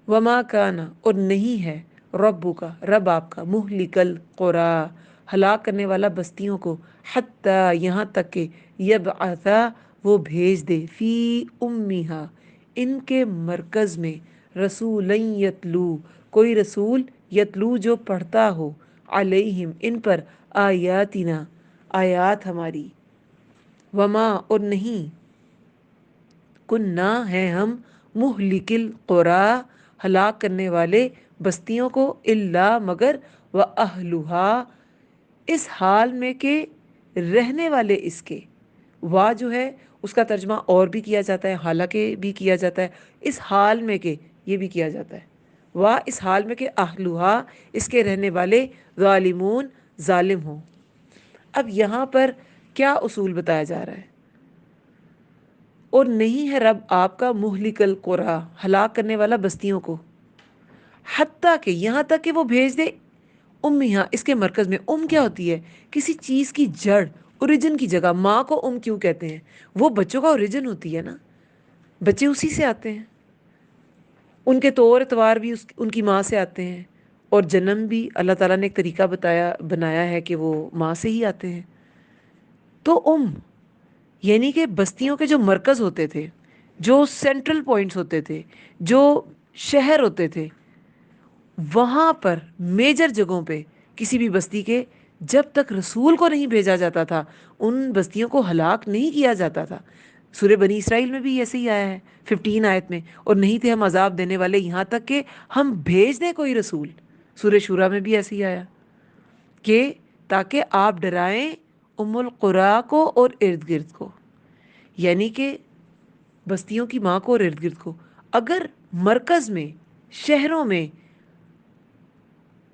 وما کانا، اور نہیں ہے، ربو کا، رب آپ کا، مہلک القری، ہلاک کرنے والا بستیوں کو، حتیٰ یہاں تک کہ یبعثا، وہ بھیج دے، فی امہا، ان کے مرکز میں، رسولا یتلو، کوئی رسول، یتلو جو پڑھتا ہو، علیہم ان پر، آیاتنا، آیات ہماری، وما، اور نہیں، کننا، ہیں ہم، مہلک القری، ہلاک کرنے والے بستیوں کو، الا، مگر، واہلھا، اس حال میں کہ رہنے والے اس کے، وا جو ہے اس کا ترجمہ اور بھی کیا جاتا ہے، حالانکہ بھی کیا جاتا ہے، اس حال میں کہ یہ بھی کیا جاتا ہے، وا اس حال میں کہ اہلھا، اس کے رہنے والے، ظالمون، ظالم ہوں۔ اب یہاں پر کیا اصول بتایا جا رہا ہے؟ اور نہیں ہے رب آپ کا، مہلک القری، ہلاک کرنے والا بستیوں کو، حتیٰ کہ یہاں تک کہ وہ بھیج دے، امہا، اس کے مرکز میں۔ ام کیا ہوتی ہے؟ کسی چیز کی جڑ، اوریجن کی جگہ۔ ماں کو ام کیوں کہتے ہیں؟ وہ بچوں کا اوریجن ہوتی ہے نا، بچے اسی سے آتے ہیں، ان کے طور اتوار بھی ان کی ماں سے آتے ہیں، اور جنم بھی اللہ تعالیٰ نے ایک طریقہ بنایا ہے کہ وہ ماں سے ہی آتے ہیں۔ تو ام، یعنی کہ بستیوں کے جو مرکز ہوتے تھے، جو سینٹرل پوائنٹس ہوتے تھے، جو شہر ہوتے تھے، وہاں پر میجر جگہوں پہ کسی بھی بستی کے جب تک رسول کو نہیں بھیجا جاتا تھا ان بستیوں کو ہلاک نہیں کیا جاتا تھا۔ سورہ بنی اسرائیل میں بھی ایسے ہی آیا ہے 15 آیت میں، اور نہیں تھے ہم عذاب دینے والے یہاں تک کہ ہم بھیج دیں کوئی رسول۔ سورہ شورا میں بھی ایسے ہی آیا کہ تاکہ آپ ڈرائیں ام القریٰ کو اور ارد گرد کو، یعنی کہ بستیوں کی ماں کو اور ارد گرد کو۔ اگر مرکز میں، شہروں میں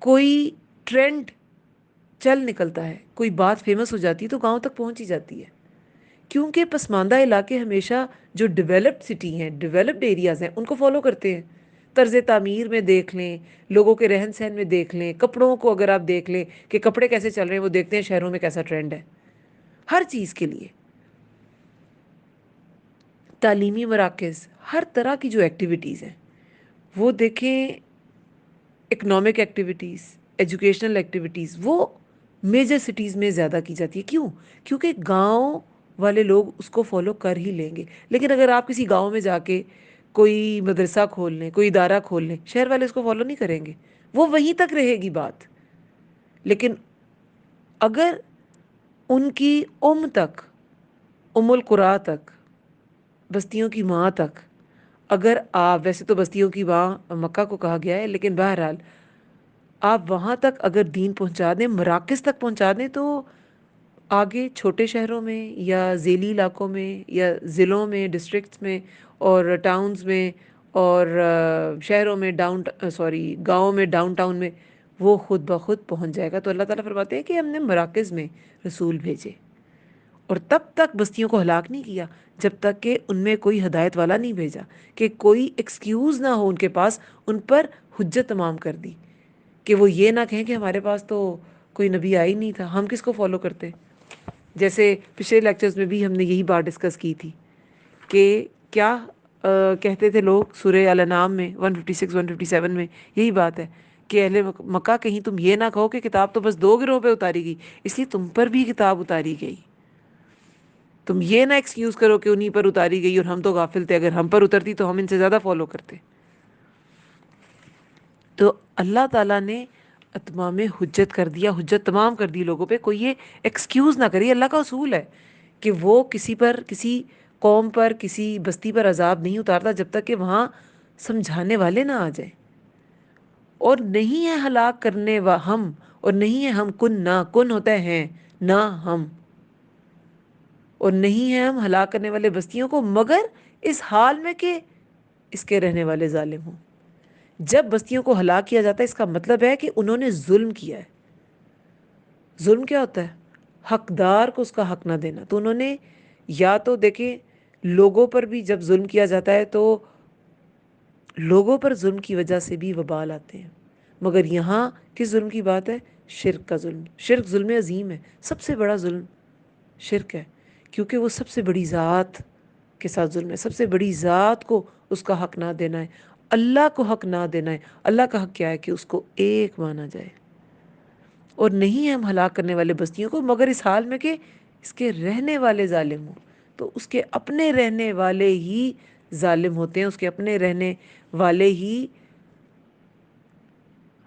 کوئی ٹرینڈ چل نکلتا ہے، کوئی بات فیمس ہو جاتی ہے تو گاؤں تک پہنچ ہی جاتی ہے، کیونکہ پسماندہ علاقے ہمیشہ جو ڈیولپڈ سٹی ہیں، ڈیولپڈ ایریاز ہیں، ان کو فالو کرتے ہیں۔ طرز تعمیر میں دیکھ لیں، لوگوں کے رہن سہن میں دیکھ لیں، کپڑوں کو اگر آپ دیکھ لیں کہ کپڑے کیسے چل رہے ہیں، وہ دیکھتے ہیں شہروں میں کیسا ٹرینڈ ہے ہر چیز کے لیے۔ تعلیمی مراکز، ہر طرح کی جو ایکٹیویٹیز ہیں وہ دیکھیں، اکنامک ایکٹیویٹیز، ایجوکیشنل ایکٹیویٹیز، وہ میجر سٹیز میں زیادہ کی جاتی ہے۔ کیوں؟ کیونکہ گاؤں والے لوگ اس کو فالو کر ہی لیں گے۔ لیکن اگر آپ کسی گاؤں میں جا کے کوئی مدرسہ کھول لیں، کوئی ادارہ کھول لیں، شہر والے اس کو فالو نہیں کریں گے، وہ وہیں تک رہے گی بات۔ لیکن اگر ان کی تک، ام القریٰ تک، بستیوں کی ماں تک، اگر آپ، ویسے تو بستیوں کی ماں مکہ کو کہا گیا ہے، لیکن بہرحال آپ وہاں تک اگر دین پہنچا دیں، مراکز تک پہنچا دیں، تو آگے چھوٹے شہروں میں یا ذیلی علاقوں میں یا ضلعوں میں، ڈسٹرکٹس میں اور ٹاؤنز میں اور شہروں میں گاؤں میں، ڈاؤن ٹاؤن میں، وہ خود بخود پہنچ جائے گا۔ تو اللہ تعالیٰ فرماتے ہیں کہ ہم نے مراکز میں رسول بھیجے، اور تب تک بستیوں کو ہلاک نہیں کیا جب تک کہ ان میں کوئی ہدایت والا نہیں بھیجا، کہ کوئی ایکسکیوز نہ ہو ان کے پاس، ان پر حجت تمام کر دی، کہ وہ یہ نہ کہیں کہ ہمارے پاس تو کوئی نبی آئی نہیں تھا، ہم کس کو فالو کرتے۔ جیسے پچھلے لیکچرز میں بھی ہم نے یہی بات ڈسکس کی تھی کہ کیا کہتے تھے لوگ سورہ الانعام میں 156 157 میں یہی بات ہے کہ اہل مکہ کہیں تم یہ نہ کہو کہ کتاب تو بس 2 گروہ پہ اتاری گئی، اس لیے تم پر بھی کتاب اتاری گئی، تم یہ نہ ایکسکیوز کرو کہ انہی پر اتاری گئی اور ہم تو غافل تھے، اگر ہم پر اترتی تو ہم ان سے زیادہ فالو کرتے۔ تو اللہ تعالیٰ نے اتمام حجت کر دیا، حجت تمام کر دی لوگوں پہ، کوئی یہ ایکسکیوز نہ کرے۔ اللہ کا اصول ہے کہ وہ کسی پر، کسی قوم پر، کسی بستی پر عذاب نہیں اتارتا جب تک کہ وہاں سمجھانے والے نہ آ جائیں۔ اور نہیں ہے ہلاک کرنے ہم، اور نہیں ہے ہم کن نہ، کن ہوتا ہے ہیں، نہ ہم، اور نہیں ہے ہم ہلاک کرنے والے بستیوں کو مگر اس حال میں کہ اس کے رہنے والے ظالم ہوں۔ جب بستیوں کو ہلاک کیا جاتا ہے، اس کا مطلب ہے کہ انہوں نے ظلم کیا ہے۔ ظلم کیا ہوتا ہے؟ حقدار کو اس کا حق نہ دینا۔ تو انہوں نے، یا تو دیکھیں لوگوں پر بھی جب ظلم کیا جاتا ہے تو لوگوں پر ظلم کی وجہ سے بھی وبال آتے ہیں، مگر یہاں کس ظلم کی بات ہے؟ شرک کا ظلم۔ شرک ظلم عظیم ہے، سب سے بڑا ظلم شرک ہے، کیونکہ وہ سب سے بڑی ذات کے ساتھ ظلم ہے۔ سب سے بڑی ذات کو اس کا حق نہ دینا ہے، اللہ کو حق نہ دینا ہے۔ اللہ کا حق کیا ہے؟ کہ اس کو ایک مانا جائے۔ اور نہیں ہم ہلاک کرنے والے بستیوں کو مگر اس حال میں کہ اس کے رہنے والے ظالم ہوں۔ تو اس کے اپنے رہنے والے ہی ظالم ہوتے ہیں، اس کے اپنے رہنے والے ہی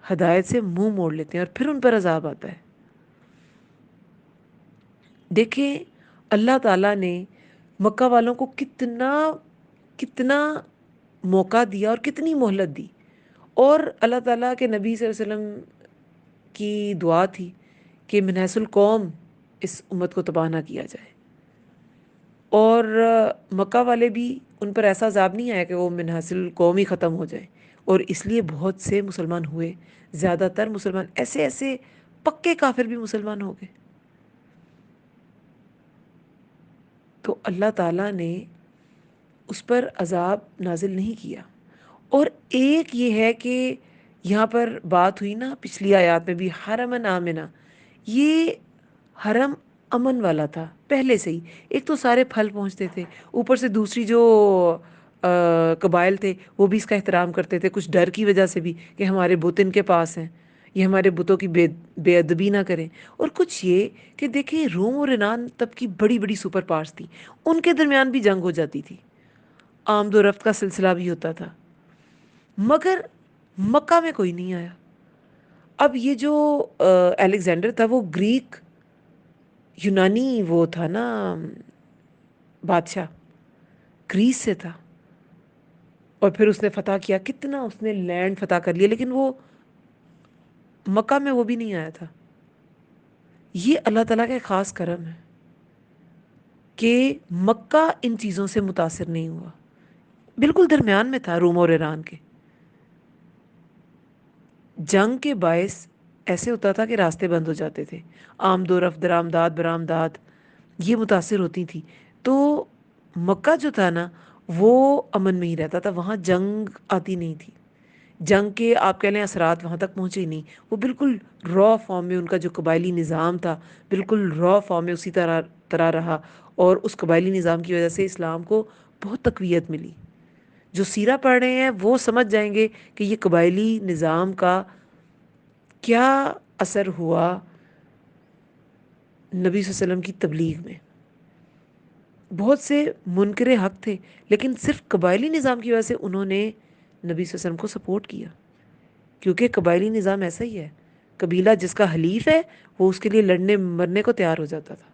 ہدایت سے منہ موڑ لیتے ہیں اور پھر ان پر عذاب آتا ہے۔ دیکھیں اللہ تعالیٰ نے مکہ والوں کو کتنا کتنا موقع دیا اور کتنی مہلت دی، اور اللہ تعالیٰ کے نبی صلی اللہ علیہ وسلم کی دعا تھی کہ من حیث القوم اس امت کو تباہ نہ کیا جائے، اور مکہ والے بھی ان پر ایسا عذاب نہیں آیا کہ وہ من حیث القوم ہی ختم ہو جائے، اور اس لیے بہت سے مسلمان ہوئے، زیادہ تر مسلمان، ایسے ایسے پکے کافر بھی مسلمان ہو گئے۔ تو اللہ تعالیٰ نے اس پر عذاب نازل نہیں کیا۔ اور ایک یہ ہے کہ یہاں پر بات ہوئی نا پچھلی آیات میں بھی، حرمن آمنا، یہ حرم امن والا تھا پہلے سے ہی۔ ایک تو سارے پھل پہنچتے تھے، اوپر سے دوسری جو قبائل تھے وہ بھی اس کا احترام کرتے تھے، کچھ ڈر کی وجہ سے بھی کہ ہمارے بت ان کے پاس ہیں، یہ ہمارے بتوں کی بے ادبی نہ کریں. اور کچھ یہ کہ دیکھیں روم اور ایران تب کی بڑی بڑی سپر پاورز تھیں، ان کے درمیان بھی جنگ ہو جاتی تھی، آمد و رفت کا سلسلہ بھی ہوتا تھا، مگر مکہ میں کوئی نہیں آیا. اب یہ جو الیگزینڈر تھا وہ گریک یونانی وہ تھا نا بادشاہ، گریس سے تھا، اور پھر اس نے فتح کیا، کتنا اس نے لینڈ فتح کر لیا، لیکن وہ مکہ میں وہ بھی نہیں آیا تھا. یہ اللہ تعالیٰ کا ایک خاص کرم ہے کہ مکہ ان چیزوں سے متاثر نہیں ہوا، بالکل درمیان میں تھا روم اور ایران کے. جنگ کے باعث ایسے ہوتا تھا کہ راستے بند ہو جاتے تھے، آمد و رفت، درآمدات برآمدات یہ متاثر ہوتی تھی. تو مکہ جو تھا نا وہ امن میں ہی رہتا تھا، وہاں جنگ آتی نہیں تھی. جنگ کے آپ کہہ لیں اثرات وہاں تک پہنچے ہی نہیں. وہ بالکل را فارم میں ان کا جو قبائلی نظام تھا بالکل را فارم میں اسی طرح رہا، اور اس قبائلی نظام کی وجہ سے اسلام کو بہت تقویت ملی. جو سیرہ پڑھ رہے ہیں وہ سمجھ جائیں گے کہ یہ قبائلی نظام کا کیا اثر ہوا نبی صلی اللہ علیہ وسلم کی تبلیغ میں. بہت سے منکر حق تھے، لیکن صرف قبائلی نظام کی وجہ سے انہوں نے نبی صلی اللہ علیہ وسلم کو سپورٹ کیا، کیونکہ قبائلی نظام ایسا ہی ہے، قبیلہ جس کا حلیف ہے وہ اس کے لیے لڑنے مرنے کو تیار ہو جاتا تھا.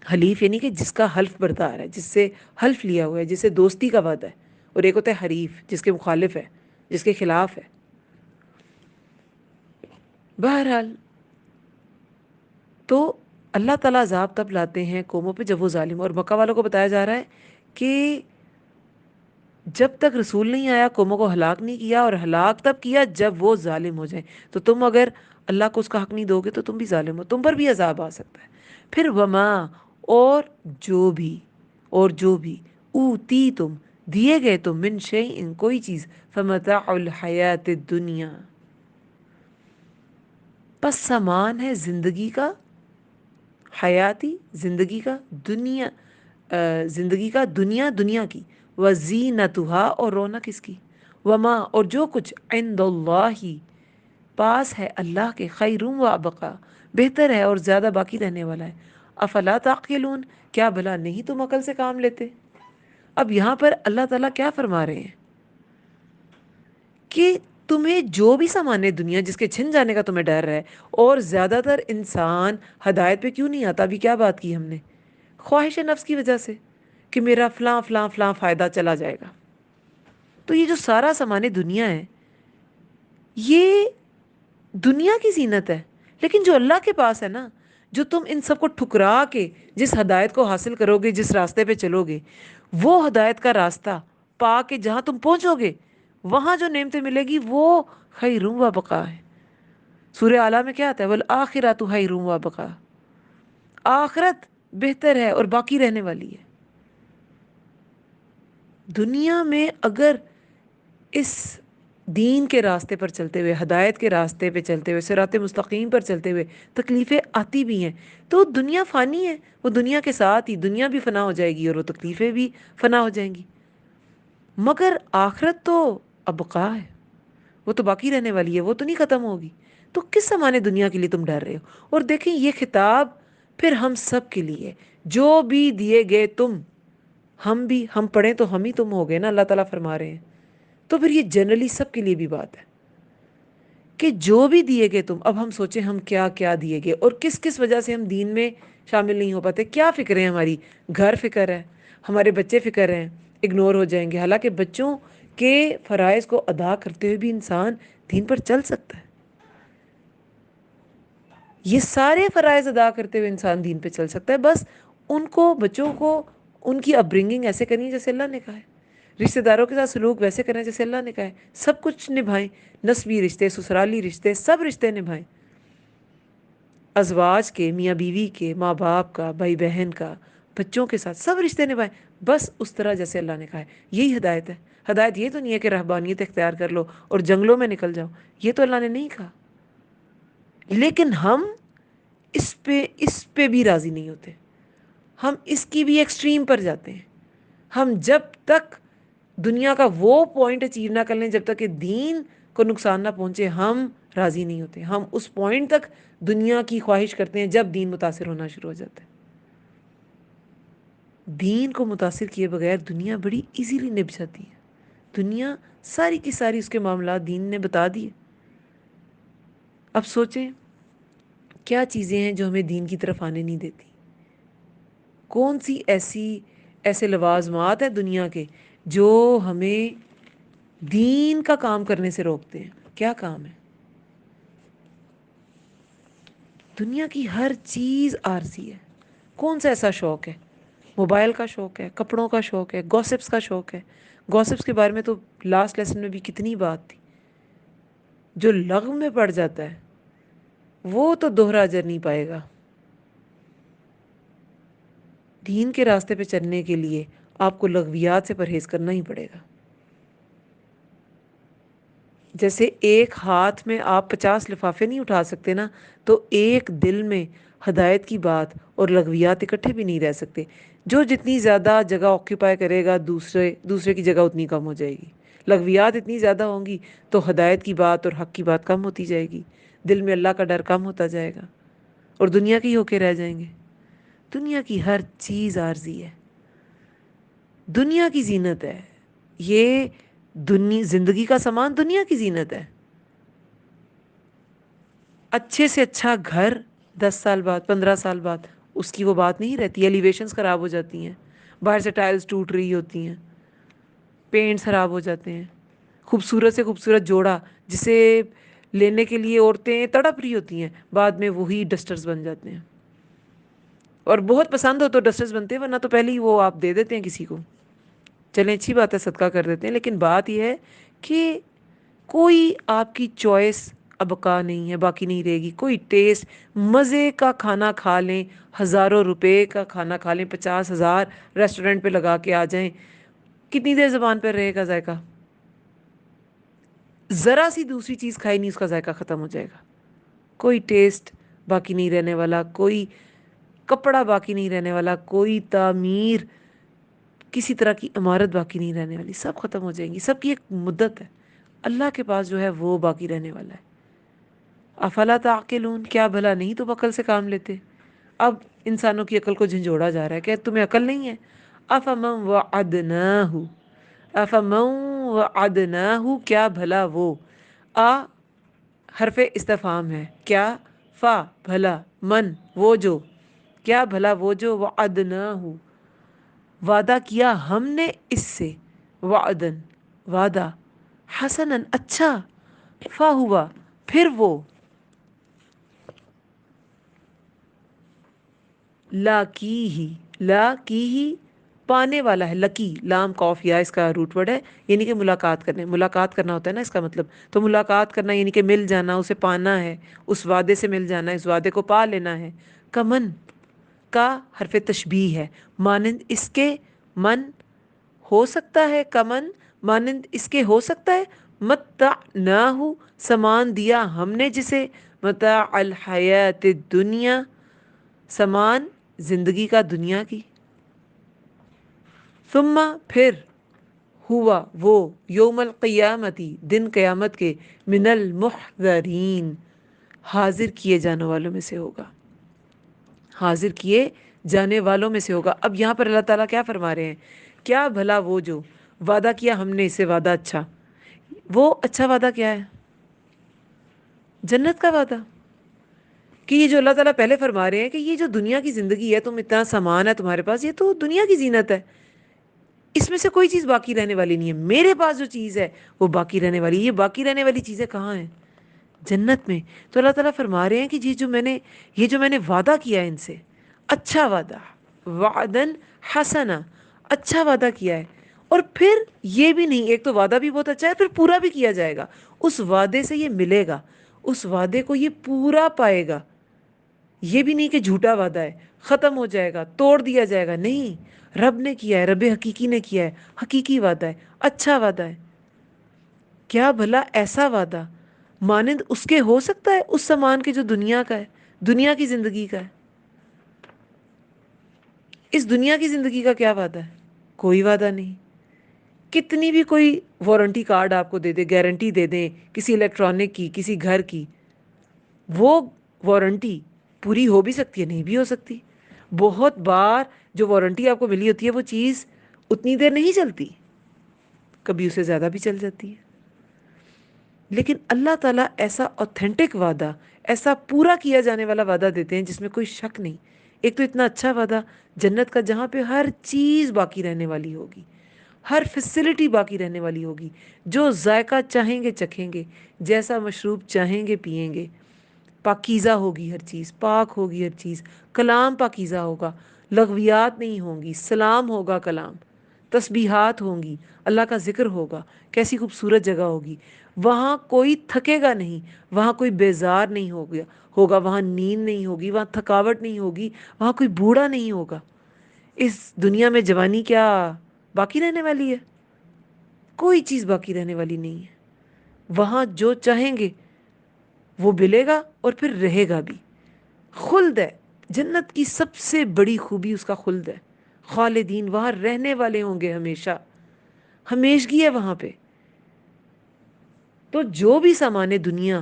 حلیف یعنی کہ جس کا حلف بردار ہے، جس سے حلف لیا ہوا ہے، جس سے دوستی کا وعدہ ہے. اور ایک ہوتا ہے حریف جس کے مخالف ہے، جس کے خلاف ہے. بہرحال تو اللہ تعالیٰ عذاب تب لاتے ہیں قوموں پہ جب وہ ظالم. اور مکہ والوں کو بتایا جا رہا ہے کہ جب تک رسول نہیں آیا قوموں کو ہلاک نہیں کیا، اور ہلاک تب کیا جب وہ ظالم ہو جائیں. تو تم اگر اللہ کو اس کا حق نہیں دو گے تو تم بھی ظالم ہو، تم پر بھی عذاب آ سکتا ہے. پھر وما اور جو بھی اوتی تم دیے گئے تم من شیئن کوئی چیز، فمتاع الحیات الدنیا پس سامان ہے زندگی کا، حیاتی زندگی کا، زندگی کا، دنیا کی، وزینتہا اور رونق اس کی، وما اور جو کچھ عند اللہ پاس ہے اللہ کے، خیر و ابقا بہتر ہے اور زیادہ باقی رہنے والا ہے. افلا تعقلون کیا بھلا نہیں تم عقل سے کام لیتے. اب یہاں پر اللہ تعالیٰ کیا فرما رہے ہیں کہ تمہیں جو بھی سامان ہے دنیا جس کے چھن جانے کا تمہیں ڈر ہے، اور زیادہ تر انسان ہدایت پہ کیوں نہیں آتا. ابھی کیا بات کی ہم نے، خواہش نفس کی وجہ سے کہ میرا فلاں فلاں فلاں فائدہ چلا جائے گا. تو یہ جو سارا سامان دنیا ہے یہ دنیا کی زینت ہے، لیکن جو اللہ کے پاس ہے نا، جو تم ان سب کو ٹھکرا کے جس ہدایت کو حاصل کرو گے، جس راستے پہ چلو گے، وہ ہدایت کا راستہ پا کے جہاں تم پہنچو گے وہاں جو نعمتیں ملے گی وہ خیر و بقا ہے. سورہ اعلیٰ میں کیا آتا ہے، والآخرۃ خیر و بقا، آخرت بہتر ہے اور باقی رہنے والی ہے. دنیا میں اگر اس دین کے راستے پر چلتے ہوئے، ہدایت کے راستے پہ چلتے ہوئے، صراط مستقیم پر چلتے ہوئے تکلیفیں آتی بھی ہیں تو دنیا فانی ہے، وہ دنیا کے ساتھ ہی دنیا بھی فنا ہو جائے گی اور وہ تکلیفیں بھی فنا ہو جائیں گی. مگر آخرت تو ابقا ہے، وہ تو باقی رہنے والی ہے، وہ تو نہیں ختم ہوگی. تو کس زمانے دنیا کے لیے تم ڈر رہے ہو. اور دیکھیں یہ خطاب پھر ہم سب کے لیے، جو بھی دیے گئے تم، ہم پڑھیں تو ہم ہی تم ہو گئے نا، اللہ تعالیٰ فرما رہے ہیں. تو پھر یہ جنرلی سب کے لیے بھی بات ہے کہ جو بھی دیے گئے تم. اب ہم سوچیں ہم کیا کیا دیے گئے اور کس کس وجہ سے ہم دین میں شامل نہیں ہو پاتے. کیا فکر ہے ہماری، گھر فکر ہے، ہمارے بچے فکر ہیں، اگنور ہو جائیں گے. حالانکہ بچوں کے فرائض کو ادا کرتے ہوئے بھی انسان دین پر چل سکتا ہے. یہ سارے فرائض ادا کرتے ہوئے انسان دین پہ چل سکتا ہے، بس ان کو، بچوں کو، ان کی اپبرنگنگ ایسے کرنی ہے جیسے اللہ نے کہا ہے، رشتہ داروں کے ساتھ سلوک ویسے کریں جیسے اللہ نے کہا ہے، سب کچھ نبھائیں، نسبی رشتے، سسرالی رشتے، سب رشتے نبھائیں، ازواج کے، میاں بیوی کے، ماں باپ کا، بھائی بہن کا، بچوں کے ساتھ سب رشتے نبھائیں، بس اس طرح جیسے اللہ نے کہا ہے. یہی ہدایت ہے. ہدایت یہ تو نہیں ہے کہ رہبانیت اختیار کر لو اور جنگلوں میں نکل جاؤ، یہ تو اللہ نے نہیں کہا. لیکن ہم اس پہ بھی راضی نہیں ہوتے، ہم اس کی بھی ایکسٹریم پر جاتے ہیں. ہم جب تک دنیا کا وہ پوائنٹ اچیو نہ کر لیں، جب تک کہ دین کو نقصان نہ پہنچے، ہم راضی نہیں ہوتے. ہم اس پوائنٹ تک دنیا کی خواہش کرتے ہیں جب دین متاثر ہونا شروع ہو جاتا ہے. دین کو متاثر کیے بغیر دنیا بڑی ایزیلی نبھ جاتی ہے. دنیا ساری کی ساری اس کے معاملات دین نے بتا دیے. اب سوچیں کیا چیزیں ہیں جو ہمیں دین کی طرف آنے نہیں دیتی؟ کون سی ایسے لوازمات ہیں دنیا کے جو ہمیں دین کا کام کرنے سے روکتے ہیں؟ کیا کام ہے؟ دنیا کی ہر چیز عارضی ہے. کون سا ایسا شوق ہے؟ موبائل کا شوق ہے، کپڑوں کا شوق ہے، گوسپس کا شوق ہے. گوسپس کے بارے میں تو لاسٹ لیسن میں بھی کتنی بات تھی. جو لغو میں پڑ جاتا ہے وہ تو دوہرا اجر نہیں پائے گا. دین کے راستے پہ چلنے کے لیے آپ کو لغویات سے پرہیز کرنا ہی پڑے گا. جیسے ایک ہاتھ میں آپ 50 لفافے نہیں اٹھا سکتے نا، تو ایک دل میں ہدایت کی بات اور لغویات اکٹھے بھی نہیں رہ سکتے. جو جتنی زیادہ جگہ آکیوپائی کرے گا دوسرے کی جگہ اتنی کم ہو جائے گی. لغویات اتنی زیادہ ہوں گی تو ہدایت کی بات اور حق کی بات کم ہوتی جائے گی. دل میں اللہ کا ڈر کم ہوتا جائے گا اور دنیا کے ہی ہو کے رہ جائیں گے. دنیا کی ہر چیز عارضی ہے. دنیا کی زینت ہے یہ. زندگی کا سامان دنیا کی زینت ہے. اچھے سے اچھا گھر 10 سال بعد 15 سال بعد اس کی وہ بات نہیں رہتی. ایلیویشنز خراب ہو جاتی ہیں، باہر سے ٹائلز ٹوٹ رہی ہوتی ہیں، پینٹس خراب ہو جاتے ہیں. خوبصورت سے خوبصورت جوڑا جسے لینے کے لیے عورتیں تڑپ رہی ہوتی ہیں، بعد میں وہی ڈسٹرز بن جاتے ہیں. اور بہت پسند ہو تو ڈسٹرز بنتے ہیں، ورنہ تو پہلے ہی وہ آپ دے دیتے ہیں کسی کو. چلیں اچھی بات ہے، صدقہ کر دیتے ہیں. لیکن بات یہ ہے کہ کوئی آپ کی چوائس اب بقا نہیں ہے، باقی نہیں رہے گی. کوئی ٹیسٹ، مزے کا کھانا کھا لیں، ہزاروں روپے کا کھانا کھا لیں، 50,000 ریسٹورنٹ پہ لگا کے آ جائیں، کتنی دیر زبان پہ رہے گا ذائقہ؟ ذرا سی دوسری چیز کھائی نہیں اس کا ذائقہ ختم ہو جائے گا. کوئی ٹیسٹ باقی نہیں رہنے والا، کوئی کپڑا باقی نہیں رہنے والا، کوئی تعمیر، کسی طرح کی عمارت باقی نہیں رہنے والی. سب ختم ہو جائیں گی. سب کی ایک مدت ہے. اللہ کے پاس جو ہے وہ باقی رہنے والا ہے. افلا تعقلون، کیا بھلا نہیں تم عقل سے کام لیتے؟ اب انسانوں کی عقل کو جھنجھوڑا جا رہا ہے کہ تمہیں عقل نہیں ہے. افمن وعدناہ، افمن وعدناہ، کیا بھلا وہ. حرف استفہام ہے. کیا؟ فا بھلا، من وہ جو، کیا بھلا وہ جو، وعدناہ وعدہ کیا ہم نے اس سے، وعدن وعدہ، حسنن اچھا، فا ہوا پھر وہ، لا کی ہی پانے والا ہے. لکی لام قوف یا اس کا روٹ ورڈ ہے، یعنی کہ ملاقات کرنے. ملاقات کرنا ہوتا ہے نا اس کا مطلب. تو ملاقات کرنا یعنی کہ مل جانا، اسے پانا ہے، اس وعدے سے مل جانا ہے، اس وعدے کو پا لینا ہے. کمن کا حرف تشبیہ ہے، مانند اس کے. من ہو سکتا ہے، کمن مانند اس کے ہو سکتا ہے. متعناہ سامان دیا ہم نے جسے، متاع الحیات الدنیا سامان زندگی کا دنیا کی. ثم پھر، ہوا وہ، یوم القیامتی دن قیامت کے، من المحضرین حاضر کیے جانے والوں میں سے ہوگا. حاضر کیے جانے والوں میں سے ہوگا. اب یہاں پر اللہ تعالیٰ کیا فرما رہے ہیں؟ کیا بھلا وہ جو وعدہ کیا ہم نے اسے وعدہ اچھا. وہ اچھا وعدہ کیا ہے؟ جنت کا وعدہ. کہ یہ جو اللہ تعالیٰ پہلے فرما رہے ہیں کہ یہ جو دنیا کی زندگی ہے، تم اتنا سامان ہے تمہارے پاس، یہ تو دنیا کی زینت ہے، اس میں سے کوئی چیز باقی رہنے والی نہیں ہے. میرے پاس جو چیز ہے وہ باقی رہنے والی. یہ باقی رہنے والی چیزیں کہاں ہیں؟ جنت میں. تو اللہ تعالیٰ فرما رہے ہیں کہ یہ جو میں نے وعدہ کیا ہے ان سے، اچھا وعدہ، وعدن حسنا، اچھا وعدہ کیا ہے. اور پھر یہ بھی نہیں، ایک تو وعدہ بھی بہت اچھا ہے، پھر پورا بھی کیا جائے گا. اس وعدے سے یہ ملے گا، اس وعدے کو یہ پورا پائے گا. یہ بھی نہیں کہ جھوٹا وعدہ ہے، ختم ہو جائے گا، توڑ دیا جائے گا. نہیں، رب نے کیا ہے، رب حقیقی نے کیا ہے، حقیقی وعدہ ہے، اچھا وعدہ ہے. کیا بھلا ایسا وعدہ مانند اس کے ہو سکتا ہے، اس سامان کے جو دنیا کا ہے، دنیا کی زندگی کا ہے. اس دنیا کی زندگی کا کیا وعدہ ہے؟ کوئی وعدہ نہیں. کتنی بھی کوئی وارنٹی کارڈ آپ کو دے دے، گارنٹی دے دیں کسی الیکٹرانک کی، کسی گھر کی، وہ وارنٹی پوری ہو بھی سکتی ہے، نہیں بھی ہو سکتی. بہت بار جو وارنٹی آپ کو ملی ہوتی ہے وہ چیز اتنی دیر نہیں چلتی، کبھی اسے زیادہ بھی چل جاتی ہے. لیکن اللہ تعالیٰ ایسا اوتھینٹک وعدہ، ایسا پورا کیا جانے والا وعدہ دیتے ہیں جس میں کوئی شک نہیں. ایک تو اتنا اچھا وعدہ جنت کا، جہاں پہ ہر چیز باقی رہنے والی ہوگی، ہر فیسلٹی باقی رہنے والی ہوگی، جو ذائقہ چاہیں گے چکھیں گے، جیسا مشروب چاہیں گے پیئیں گے. پاکیزہ ہوگی ہر چیز، پاک ہوگی ہر چیز، کلام پاکیزہ ہوگا، لغویات نہیں ہوں گی، سلام ہوگا، کلام، تسبیحات ہوں گی، اللہ کا ذکر ہوگا. کیسی خوبصورت جگہ ہوگی. وہاں کوئی تھکے گا نہیں، وہاں کوئی بیزار نہیں ہوگا، وہاں نیند نہیں ہوگی، وہاں تھکاوٹ نہیں ہوگی، وہاں کوئی بوڑھا نہیں ہوگا. اس دنیا میں جوانی کیا باقی رہنے والی ہے؟ کوئی چیز باقی رہنے والی نہیں ہے. وہاں جو چاہیں گے وہ ملے گا اور پھر رہے گا بھی. خلد ہے. جنت کی سب سے بڑی خوبی اس کا خلد ہے. خالدین، وہاں رہنے والے ہوں گے ہمیشہ، ہمیشگی ہے وہاں پہ. تو جو بھی سامان دنیا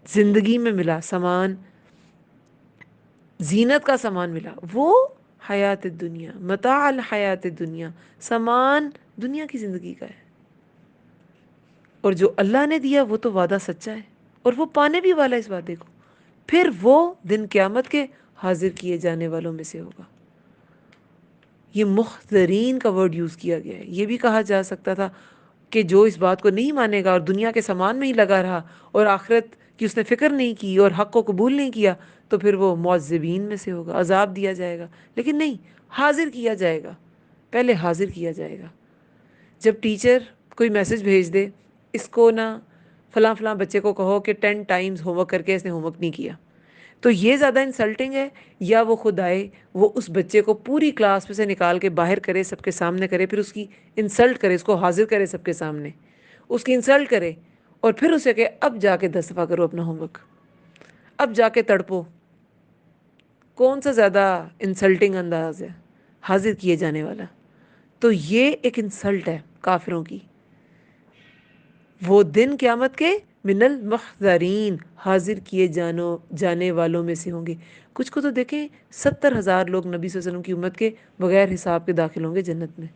زندگی میں ملا، سامان، زینت کا سامان ملا، وہ حیات دنیا، متاع الحیات دنیا، سامان دنیا کی زندگی کا ہے. اور جو اللہ نے دیا وہ تو وعدہ سچا ہے، اور وہ پانے بھی والا ہے اس وعدے کو. پھر وہ دن قیامت کے حاضر کیے جانے والوں میں سے ہوگا. یہ محضرین کا ورڈ یوز کیا گیا ہے. یہ بھی کہا جا سکتا تھا کہ جو اس بات کو نہیں مانے گا اور دنیا کے سامان میں ہی لگا رہا اور آخرت کی اس نے فکر نہیں کی اور حق کو قبول نہیں کیا، تو پھر وہ معذبین میں سے ہوگا، عذاب دیا جائے گا. لیکن نہیں، حاضر کیا جائے گا. پہلے حاضر کیا جائے گا. جب ٹیچر کوئی میسج بھیج دے، اس کو نا فلاں فلاں بچے کو کہو کہ 10 ٹائمز ہوم ورک کر کے اس نے ہوم ورک نہیں کیا، تو یہ زیادہ انسلٹنگ ہے یا وہ خود آئے، وہ اس بچے کو پوری کلاس میں سے نکال کے باہر کرے، سب کے سامنے کرے، پھر اس کی انسلٹ کرے، اس کو حاضر کرے سب کے سامنے، اس کی انسلٹ کرے، اور پھر اسے کہ اب جا کے 10 دفعہ کرو اپنا ہوم ورک، اب جا کے تڑپو. کون سا زیادہ انسلٹنگ انداز ہے؟ حاضر کیے جانے والا. تو یہ ایک انسلٹ ہے کافروں کی. وہ دن قیامت کے من المحضرین، حاضر کیے جانے والوں میں سے ہوں گے. کچھ کو تو دیکھیں 70,000 لوگ نبی صلی اللہ علیہ وسلم کی امت کے بغیر حساب کے داخل ہوں گے جنت میں.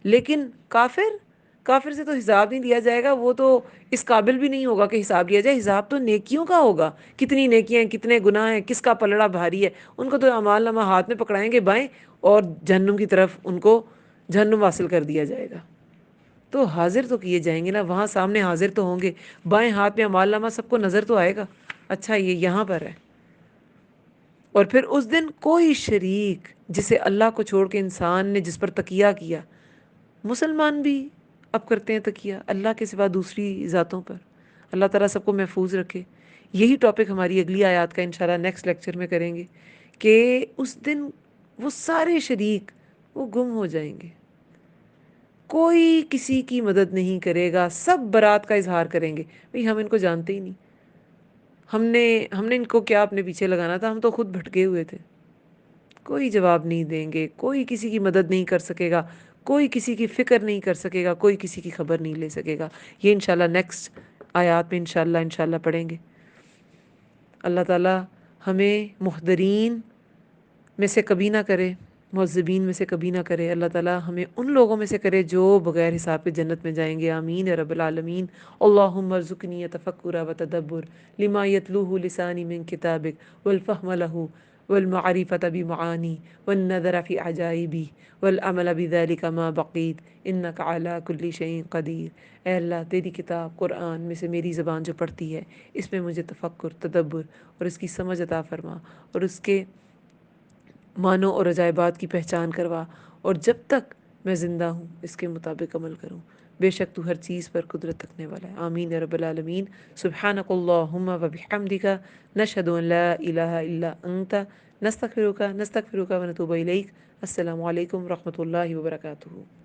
لیکن کافر سے تو حساب نہیں لیا جائے گا. وہ تو اس قابل بھی نہیں ہوگا کہ حساب لیا جائے. حساب تو نیکیوں کا ہوگا، کتنی نیکیاں ہیں، کتنے گناہ ہیں، کس کا پلڑا بھاری ہے. ان کو تو اعمال نامہ ہاتھ میں پکڑائیں گے بائیں، اور جہنم کی طرف ان کو جہنم واصل کر دیا جائے گا. تو حاضر تو کیے جائیں گے نا، وہاں سامنے حاضر تو ہوں گے. بائیں ہاتھ میں اعمال نامہ سب کو نظر تو آئے گا، اچھا یہ یہاں پر ہے. اور پھر اس دن کوئی شریک جسے اللہ کو چھوڑ کے انسان نے جس پر تکیہ کیا، مسلمان بھی اب کرتے ہیں تکیہ اللہ کے سوا دوسری ذاتوں پر. اللہ تعالیٰ سب کو محفوظ رکھے. یہی ٹاپک ہماری اگلی آیات کا انشاءاللہ نیکسٹ لیکچر میں کریں گے کہ اس دن وہ سارے شریک وہ گم ہو جائیں گے. کوئی کسی کی مدد نہیں کرے گا، سب برات کا اظہار کریں گے. بھئی ہم ان کو جانتے ہی نہیں، ہم نے ان کو کیا اپنے پیچھے لگانا تھا، ہم تو خود بھٹکے ہوئے تھے. کوئی جواب نہیں دیں گے، کوئی کسی کی مدد نہیں کر سکے گا، کوئی کسی کی فکر نہیں کر سکے گا، کوئی کسی کی خبر نہیں لے سکے گا. یہ انشاءاللہ نیکسٹ آیات میں انشاءاللہ پڑھیں گے. اللہ تعالیٰ ہمیں محضرین میں سے کبھی نہ کرے، معذبین میں سے کبھی نہ کرے. اللہ تعالیٰ ہمیں ان لوگوں میں سے کرے جو بغیر حساب کے جنت میں جائیں گے. آمین یا رب العالمین. اللہم ارزقنی تفکر و تدبر لما یتلوہ لسانی من کتابک والفہم لہ والمعرفة بمعانی والنظر فی عجائبی والعمل بذلك ما بقیت انک علی کل شیء قدیر. اے اللہ تیری کتاب قرآن میں سے میری زبان جو پڑھتی ہے، اس میں مجھے تفکر، تدبر اور اس کی سمجھ عطا فرما، اور اس کے معنوں اور عجائبات کی پہچان کروا، اور جب تک میں زندہ ہوں اس کے مطابق عمل کروں. بے شک تو ہر چیز پر قدرت رکھنے والا ہے. آمین یا رب العالمین. سبحانک اللہم و بحمدک، نشہد ان لا الہ الا انت، نستغفرک ونتوب الیک. السلام علیکم ورحمۃ اللہ وبرکاتہ.